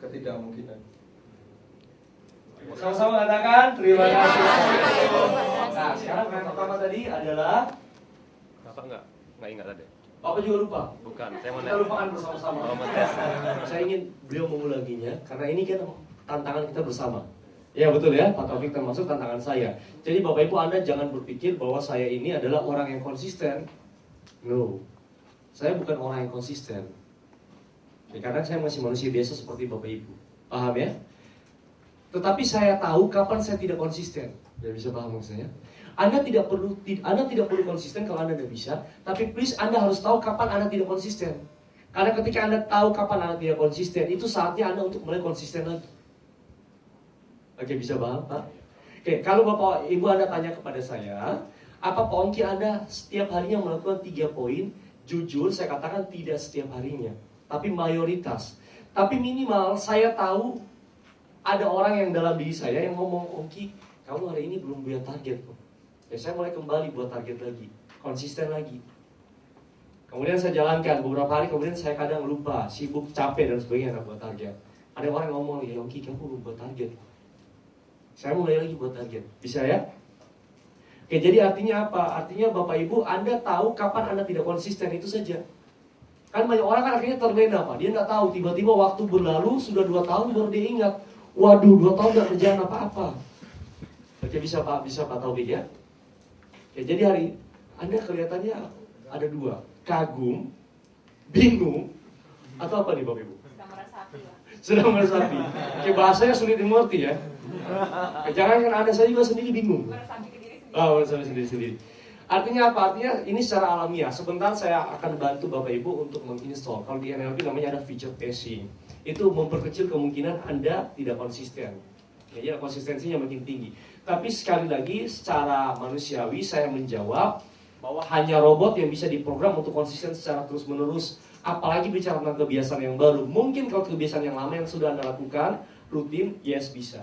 ketidakmungkinan. Sama-sama katakan terima kasih. Nah, sekarang yang pertama tadi adalah Bapak nggak ingat tadi? Bapak juga lupa? Bukan, saya mau Kita lupakan bersama-sama. Saya ingin beliau mengulanginya karena ini kan tantangan kita bersama. Ya betul ya, Pak Taufik termasuk tantangan saya. Jadi Bapak Ibu Anda jangan berpikir bahwa saya ini adalah orang yang konsisten. No, saya bukan orang yang konsisten. Ya, karena saya masih manusia biasa seperti Bapak Ibu. Paham ya? Tetapi saya tahu kapan saya tidak konsisten. Ya bisa paham maksudnya? Anda tidak perlu konsisten kalau Anda tidak bisa. Tapi please Anda harus tahu kapan Anda tidak konsisten. Karena ketika Anda tahu kapan Anda tidak konsisten, itu saatnya Anda untuk mulai konsisten lagi. Oke, bisa paham Pak? Oke, kalau Bapak Ibu Anda tanya kepada saya, apa Pak Ongki Anda setiap harinya melakukan 3 poin? Jujur saya katakan tidak setiap harinya, tapi mayoritas. Tapi minimal saya tahu ada orang yang dalam diri saya yang ngomong, Ongki, kamu hari ini belum buat target kok. Ya saya mulai kembali buat target lagi, konsisten lagi. Kemudian saya jalankan beberapa hari, kemudian saya kadang lupa, sibuk, capek dan sebagainya buat target. Ada orang yang ngomong, ya Ongki kamu belum buat target. Saya mulai lagi buat target. Bisa ya? Oke, jadi artinya apa? Artinya Bapak Ibu, Anda tahu kapan Anda tidak konsisten, itu saja. Kan banyak orang kan akhirnya terlena Pak. Dia nggak tahu, tiba-tiba waktu berlalu, sudah 2 tahun baru dia ingat. Waduh, 2 tahun nggak kerjaan apa-apa. Oke, bisa Pak Taufik ya? Oke, jadi hari Anda kelihatannya ada 2. Kagum, bingung, atau apa nih Bapak Ibu? Sedang meresapi. Oke, bahasanya sulit dimengerti ya. Jangan kan Anda, saya juga sendiri bingung. Meresapi sendiri. Artinya apa? Artinya ini secara alamiah. Sebentar saya akan bantu Bapak Ibu untuk menginstall. Kalau di NLP namanya ada feature pacing. Itu memperkecil kemungkinan Anda tidak konsisten. Ya, konsistensinya makin tinggi. Tapi sekali lagi secara manusiawi saya menjawab bahwa hanya robot yang bisa diprogram untuk konsisten secara terus-menerus. Apalagi bicara tentang kebiasaan yang baru. Mungkin kalau kebiasaan yang lama yang sudah Anda lakukan rutin, yes bisa.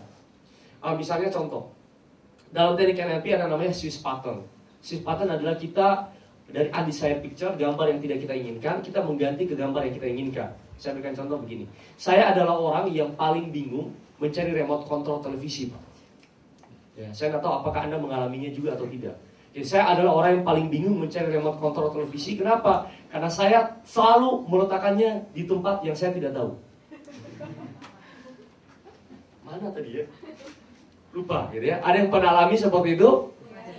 Misalnya contoh, dalam teknik NLP ada namanya Swiss pattern. Swiss pattern adalah kita dari undesired picture, gambar yang tidak kita inginkan, kita mengganti ke gambar yang kita inginkan. Saya berikan contoh begini. Saya adalah orang yang paling bingung mencari remote control televisi, Pak. Ya, saya nggak tahu apakah Anda mengalaminya juga atau tidak. Ya, saya adalah orang yang paling bingung mencari remote control televisi. Kenapa? Karena saya selalu meletakkannya di tempat yang saya tidak tahu. Mana tadi ya? Lupa gitu ya. Ada yang pernah alami seperti itu?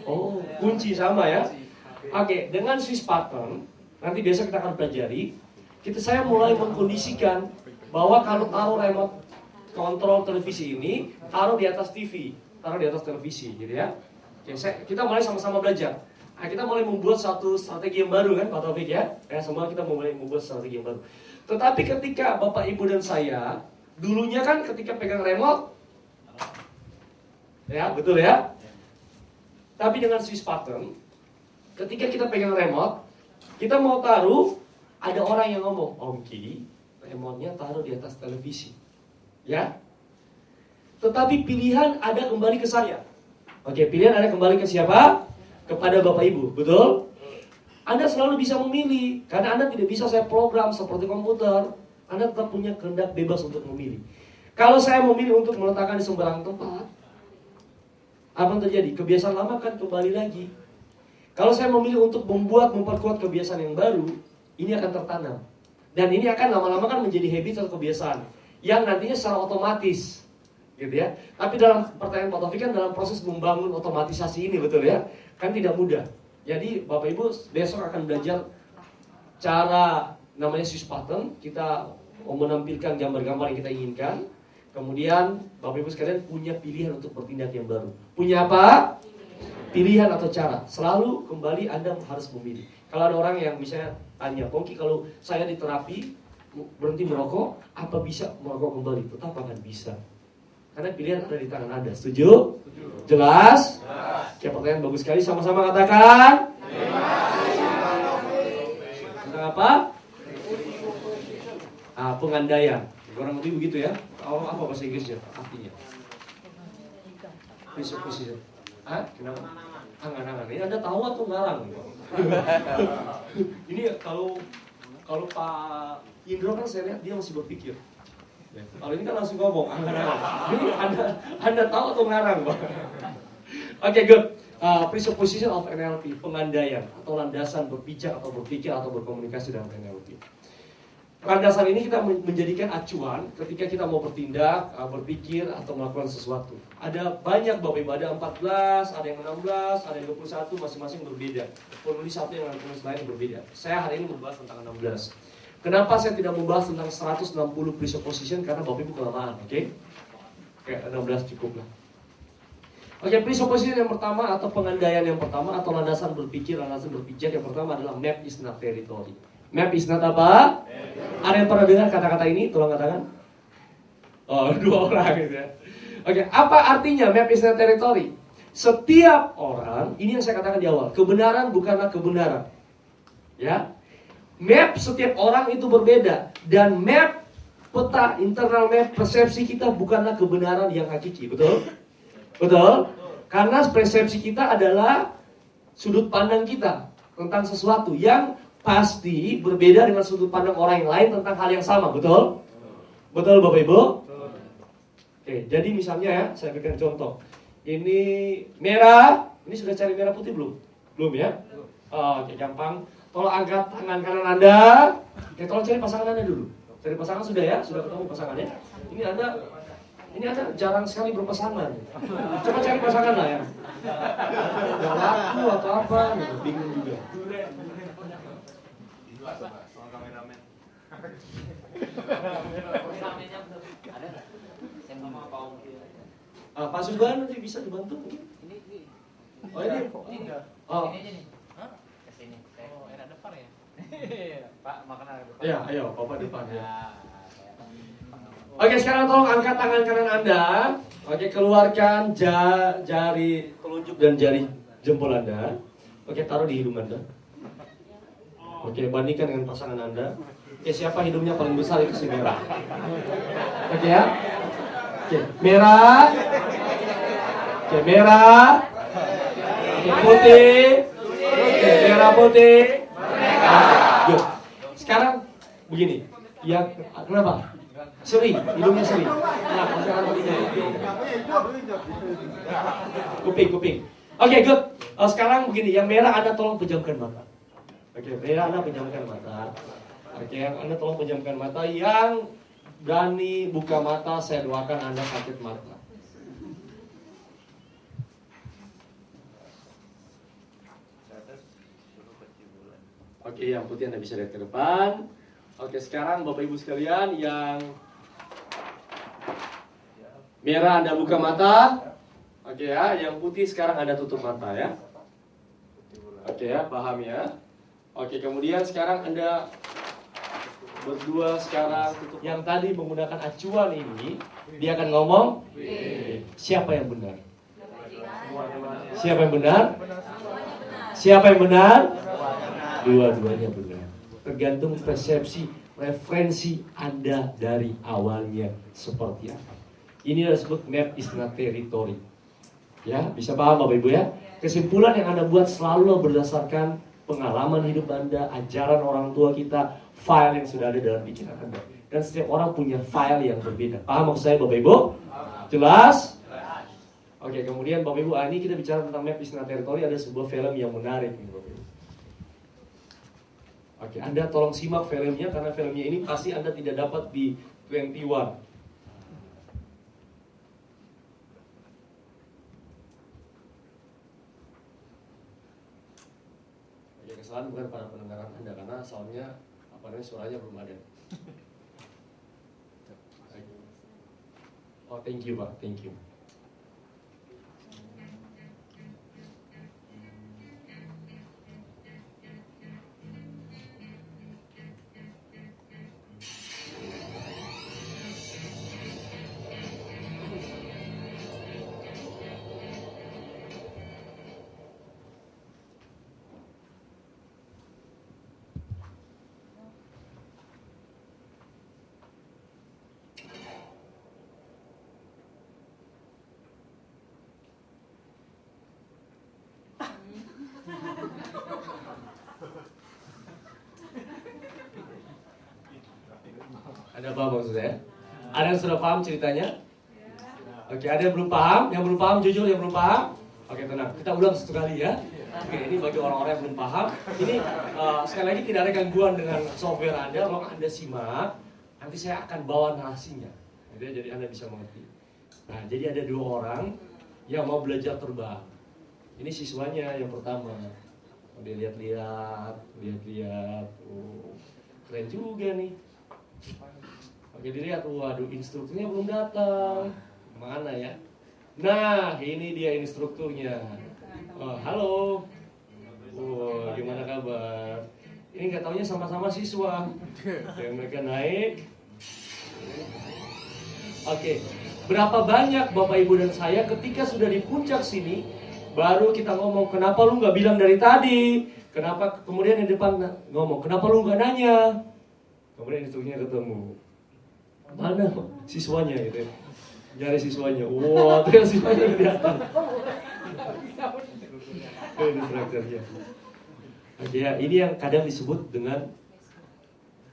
Oh, kunci sama ya. Oke, dengan Swiss pattern nanti besok kita akan pelajari. Saya mulai mengkondisikan bahwa kalau taruh remote control televisi ini, taruh di atas TV, taruh di atas televisi gitu ya. Oke, kita mulai sama-sama belajar. Nah, kita mulai membuat satu strategi yang baru kan Pak Taufik ya. Semua kita mulai membuat strategi yang baru. Tetapi ketika Bapak Ibu dan saya dulunya kan ketika pegang remote, ya betul ya. Tapi dengan Swiss pattern, ketika kita pegang remote, kita mau taruh, ada orang yang ngomong, Ongki, remote-nya taruh di atas televisi, ya. Tetapi pilihan ada kembali ke saya. Oke, pilihan ada kembali ke siapa? Kepada Bapak Ibu, betul? Anda selalu bisa memilih, karena Anda tidak bisa saya program seperti komputer. Anda tetap punya kehendak bebas untuk memilih. Kalau saya memilih untuk meletakkan di sembarang tempat, apa yang terjadi? Kebiasaan lama kan kembali lagi. Kalau saya memilih untuk memperkuat kebiasaan yang baru, ini akan tertanam. Dan ini akan lama-lama kan menjadi habit atau kebiasaan yang nantinya secara otomatis gitu ya. Tapi dalam pertanyaan Pak Taufik kan dalam proses membangun otomatisasi ini, betul ya, kan tidak mudah. Jadi Bapak Ibu besok akan belajar cara namanya swiss pattern. Kita mau menampilkan gambar-gambar yang kita inginkan. Kemudian Bapak Ibu sekalian punya pilihan untuk bertindak yang baru. Punya apa? Pilihan atau cara. Selalu kembali Anda harus memilih. Kalau ada orang yang misalnya tanya, Pongki, kalau saya di terapi berhenti merokok, apa bisa merokok kembali? Tetap akan bisa. Karena pilihan ada di tangan Anda. Setuju? Jelas? Oke, pertanyaan bagus sekali. Sama-sama katakan. Tentang apa? Pengandaian. Kurang lebih begitu ya. Apa bahasa Inggrisnya? Artinya. Presupposition. Kenapa? Angan-angan. Ini Anda tahu atau ngarang? Ini kalau Pak Indro kan saya lihat dia masih berpikir. Kalau ini kan langsung ngomong, angan-angan. Ini Anda tahu atau ngarang, Pak? Oke, good. Presupposition of NLP, pengandaian atau landasan berpijak atau berpikir atau berkomunikasi dalam NLP. Landasan ini kita menjadikan acuan ketika kita mau bertindak, berpikir atau melakukan sesuatu. Ada banyak Bapak Ibu, ada 14, ada yang 16, ada yang 21, masing-masing berbeda. Penulis satu yang penulis lain berbeda. Saya hari ini membahas tentang 16. Kenapa saya tidak membahas tentang 160 presupposition? Karena Bapak Ibu kelelahan, oke? Oke, 16 cukup lah. Oke, presupposition yang pertama atau pengandaian yang pertama atau landasan berpikir, landasan berpijak yang pertama adalah map is not territory. Map is not apa? Ada yang pernah dengar kata-kata ini? Tolong katakan. Oh, 2 orang gitu ya. Oke, apa artinya map is not territory? Setiap orang, ini yang saya katakan di awal, kebenaran bukanlah kebenaran. Ya. Map setiap orang itu berbeda. Dan map, peta, internal map, persepsi kita bukanlah kebenaran yang hakiki. Betul? Betul? Karena persepsi kita adalah sudut pandang kita tentang sesuatu yang pasti berbeda dengan sudut pandang orang yang lain tentang hal yang sama, betul? Betul Bapak Ibu? Oke, jadi misalnya ya, saya berikan contoh. Ini merah, ini sudah cari merah putih belum? Belum ya? Oke, gampang. Tolong angkat tangan kanan Anda. Oke, tolong cari pasangan Anda dulu. Cari pasangan sudah ya? Sudah ketemu pasangannya? Ini Anda jarang sekali berpasangan. Coba cari pasangan lah ya. Gak laku atau apa, bingung juga. Pak Subhan nanti bisa dibantu mungkin? Oh ini? Oh. Ini aja nih. Kesini. Oh, enak depan ya? Pak, makanan depan. Iya, ayo, Bapak depan ya. Oke, sekarang tolong angkat tangan kanan Anda. Oke, keluarkan jari telunjuk dan jari jempol Anda. Oke, taruh di hidung Anda. Oke, bandingkan dengan pasangan Anda. Oke, siapa hidungnya paling besar itu si merah. Oke ya. Oke, merah. Oke, merah. Oke, putih. Oke, merah putih. Good. Sekarang begini. Ya, kenapa? Seri, hidungnya seri. Nah, sekarang begini. Kuping. Oke, good. Sekarang begini, yang merah Anda tolong pejamkan mata. Oke, merah Anda pejamkan mata. Oke, yang Anda tolong pejamkan mata. Yang berani buka mata, saya doakan Anda sakit mata. Oke, yang putih Anda bisa lihat ke depan. Oke, sekarang Bapak Ibu sekalian, yang merah Anda buka mata. Oke ya, yang putih sekarang Anda tutup mata ya. Oke ya, paham ya. Oke, kemudian sekarang Anda berdua sekarang tutup. Yang tadi menggunakan acuan ini, dia akan ngomong, siapa yang benar? Siapa yang benar? Siapa yang benar? Dua-duanya benar. Tergantung persepsi, referensi Anda dari awalnya seperti apa. Ini disebut map is not territory. Ya, bisa paham Bapak Ibu ya? Kesimpulan yang Anda buat selalu berdasarkan pengalaman hidup Anda, ajaran orang tua kita, file yang sudah ada dalam pikiran Anda. Dan setiap orang punya file yang berbeda. Paham maksud saya Bapak Ibu? Jelas? Oke, kemudian Bapak Ibu, ini kita bicara tentang map is not territory. Ada sebuah film yang menarik nih Bapak Ibu. Oke, Anda tolong simak filmnya karena filmnya ini pasti Anda tidak dapat di 21. kesalahan bukan pada pendengaran Anda karena soundnya suaranya belum ada. Oh, thank you Pak, thank you. Ada apa maksudnya? Ada yang sudah paham ceritanya? Oke, ada yang belum paham? Yang belum paham jujur, yang belum paham? Oke, tenang. Kita ulang satu kali ya. Oke, ini bagi orang-orang yang belum paham. Ini sekali lagi tidak ada gangguan dengan software Anda. Kalau Anda simak, nanti saya akan bawa narasinya. Jadi Anda bisa mengerti. Nah, jadi ada 2 orang yang mau belajar terbang. Ini siswanya yang pertama. Dia lihat-lihat. Oh, keren juga nih. Oke, dilihat, waduh instrukturnya belum datang. Mana ya? Nah, ini dia instrukturnya. Oh, halo. Oh, gimana kabar? Ini nggak taunya sama-sama siswa. Oke, mereka naik. Oke, berapa banyak Bapak Ibu dan saya ketika sudah di puncak sini, baru kita ngomong, kenapa lu nggak bilang dari tadi? Kenapa kemudian di depan ngomong, kenapa lu nggak nanya? Kemudian instrukturnya ketemu. Mana siswanya gitu ya? Nyari siswanya. Wah, ternyata siswanya kelihatan. Ini instrukturnya. Oke ya, ini yang kadang disebut dengan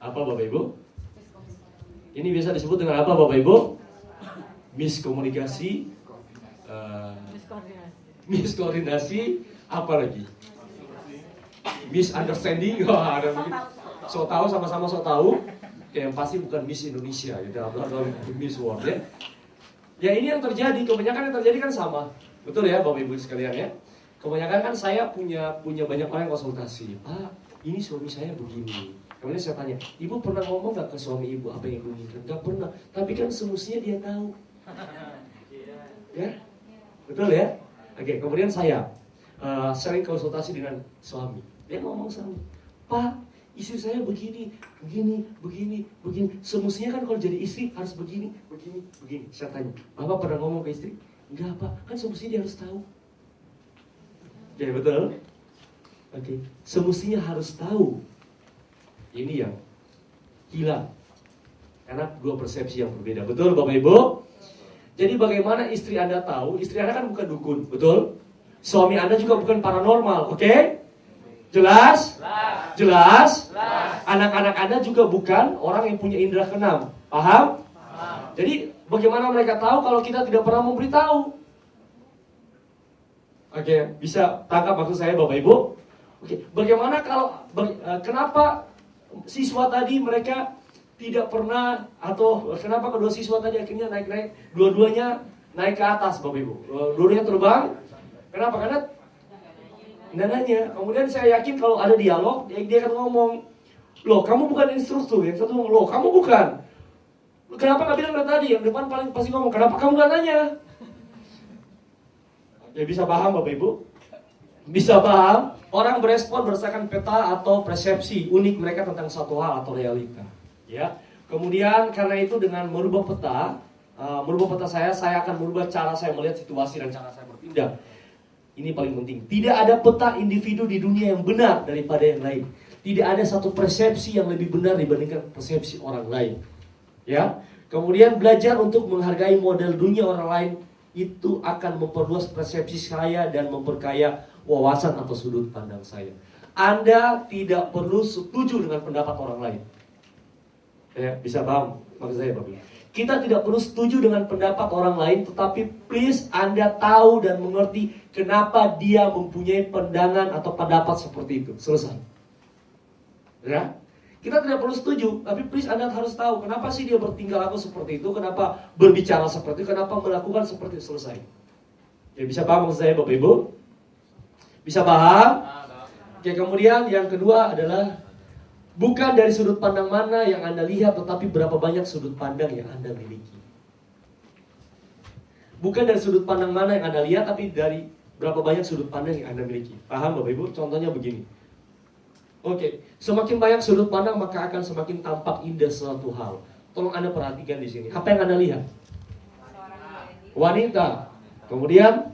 apa Bapak Ibu? Ini biasa disebut dengan apa Bapak Ibu? Miskomunikasi, miskoordinasi, apa lagi? Misunderstanding. Wah, ada begitu. So tahu sama-sama so tahu. Yang pasti bukan Miss Indonesia gitu, atau Miss World ya. Ya ini yang terjadi, kebanyakan yang terjadi kan sama. Betul ya Bapak Ibu sekalian ya. Kebanyakan kan saya punya banyak orang yang konsultasi. Pak, ini suami saya begini. Kemudian saya tanya, Ibu pernah ngomong gak ke suami Ibu apa yang Ibu inginkan? Gak pernah, tapi kan semestinya dia tahu. Ya, betul ya. Oke, kemudian saya sering konsultasi dengan suami. Dia ngomong sama, Pak, istri saya begini. Semestinya kan kalau jadi istri harus begini. Saya tanya, Bapak pernah ngomong ke istri? Enggak Pak, kan semestinya dia harus tahu. Ya betul. Oke, semestinya harus tahu. Ini yang hilang. Karena 2 persepsi yang berbeda. Betul Bapak Ibu? Jadi bagaimana istri Anda tahu? Istri Anda kan bukan dukun, betul? Suami Anda juga bukan paranormal, oke? Jelas? Jelas? Anak-anak Anda juga bukan orang yang punya indera keenam. Paham? Jadi bagaimana mereka tahu kalau kita tidak pernah memberitahu? Oke, bisa tangkap maksud saya Bapak Ibu? Oke, bagaimana kalau kenapa siswa tadi mereka tidak pernah, atau kenapa kedua siswa tadi akhirnya naik-naik, dua-duanya naik ke atas Bapak Ibu? Dua-duanya terbang. Kenapa? Karena nanya. Kemudian saya yakin kalau ada dialog, dia akan ngomong, loh kamu bukan instruktur. Yang satu ngomong, loh kamu bukan. Kenapa gak bilang dari tadi? Yang depan paling pasti ngomong, kenapa kamu gak nanya? Ya bisa paham Bapak Ibu? Bisa paham? Orang berespon berdasarkan peta atau persepsi unik mereka tentang satu hal atau realita. Ya. Kemudian karena itu dengan merubah peta saya akan merubah cara saya melihat situasi dan cara saya berpindah. Ini paling penting. Tidak ada peta individu di dunia yang benar daripada yang lain. Tidak ada satu persepsi yang lebih benar dibandingkan persepsi orang lain. Ya. Kemudian belajar untuk menghargai model dunia orang lain itu akan memperluas persepsi saya dan memperkaya wawasan atau sudut pandang saya. Anda tidak perlu setuju dengan pendapat orang lain. Ya, bisa paham maksud saya Bapak? Kita tidak perlu setuju dengan pendapat orang lain, tetapi please Anda tahu dan mengerti kenapa dia mempunyai pandangan atau pendapat seperti itu. Selesai. Ya? Kita tidak perlu setuju, tapi please Anda harus tahu kenapa sih dia bertingkah laku seperti itu, kenapa berbicara seperti itu, kenapa melakukan seperti itu. Selesai. Ya, bisa paham maksud saya Bapak Ibu? Bisa paham? Oke, kemudian yang kedua adalah bukan dari sudut pandang mana yang Anda lihat, tetapi berapa banyak sudut pandang yang Anda miliki. Bukan dari sudut pandang mana yang Anda lihat, tapi dari berapa banyak sudut pandang yang Anda miliki. Paham Bapak Ibu? Contohnya begini. Oke, semakin banyak sudut pandang maka akan semakin tampak indah suatu hal. Tolong Anda perhatikan di sini. Apa yang Anda lihat? Wanita. Kemudian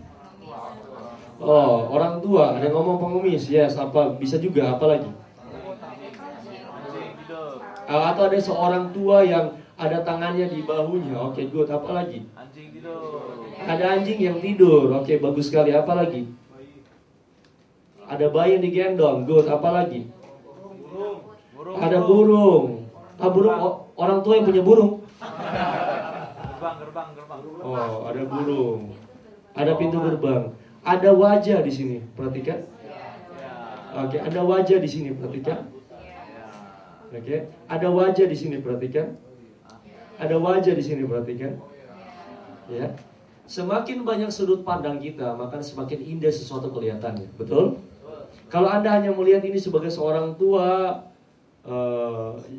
orang tua. Ada yang ngomong pengemis. Yes, apa bisa juga, apa lagi? Atau ada seorang tua yang ada tangannya di bahunya. Oke, good. Apa lagi? Ada anjing yang tidur. Oke, bagus sekali. Apa lagi? Ada bayi yang digendong. Good. Apa lagi? Ada burung. Burung. Orang tua yang punya burung. Gerbang. Oh, ada burung. Ada pintu gerbang. Ada wajah di sini. Perhatikan. Oke, ada wajah di sini. Perhatikan. Oke, ada wajah di sini. Perhatikan. Ada wajah di sini. Perhatikan. Ya. Semakin banyak sudut pandang kita, maka semakin indah sesuatu kelihatannya. Betul? Kalau Anda hanya melihat ini sebagai seorang tua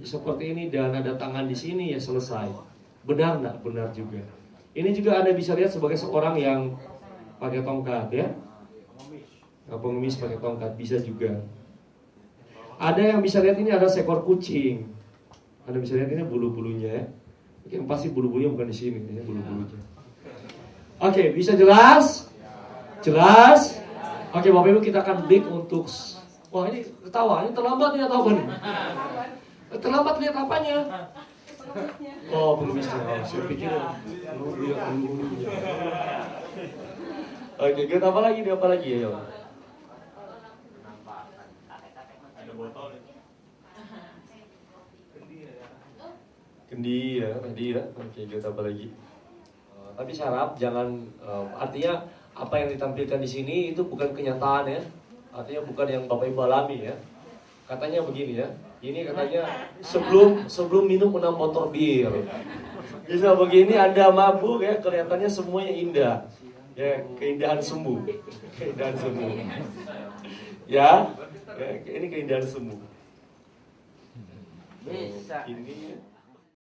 seperti ini dan ada tangan di sini, ya selesai. Benar enggak? Benar juga. Ini juga Anda bisa lihat sebagai seorang yang pakai tongkat, ya. Pengemis pakai tongkat bisa juga. Ada yang bisa lihat ini ada seekor kucing. Anda bisa lihat ini bulu-bulunya, ya. Yang pasti bulu-bulunya bukan di sini, ya, bulu-bulunya. Oke, bisa jelas? Jelas? Oke, Bapak Ibu, kita akan break untuk... Wah, ini ketawa, ini terlambat nih atau apa nih? Terlambat lihat apanya? Oh, pengemisnya. Oh, saya pikir lihat bulu-bulunya. Oke, kita apa lagi? Apa lagi ya? Kendi ya. Oke, kita apa lagi? Tapi saya harap jangan artinya apa yang ditampilkan di sini itu bukan kenyataan, ya. Artinya bukan yang Bapak Ibu alami, ya. Katanya begini, ya. Ini katanya sebelum minum 6 botol bir. Bisa begini Anda mabuk, ya, kelihatannya semuanya indah. Ya, keindahan semu. Keindahan semu. Ya, ini keindahan semu. Bisa. Ini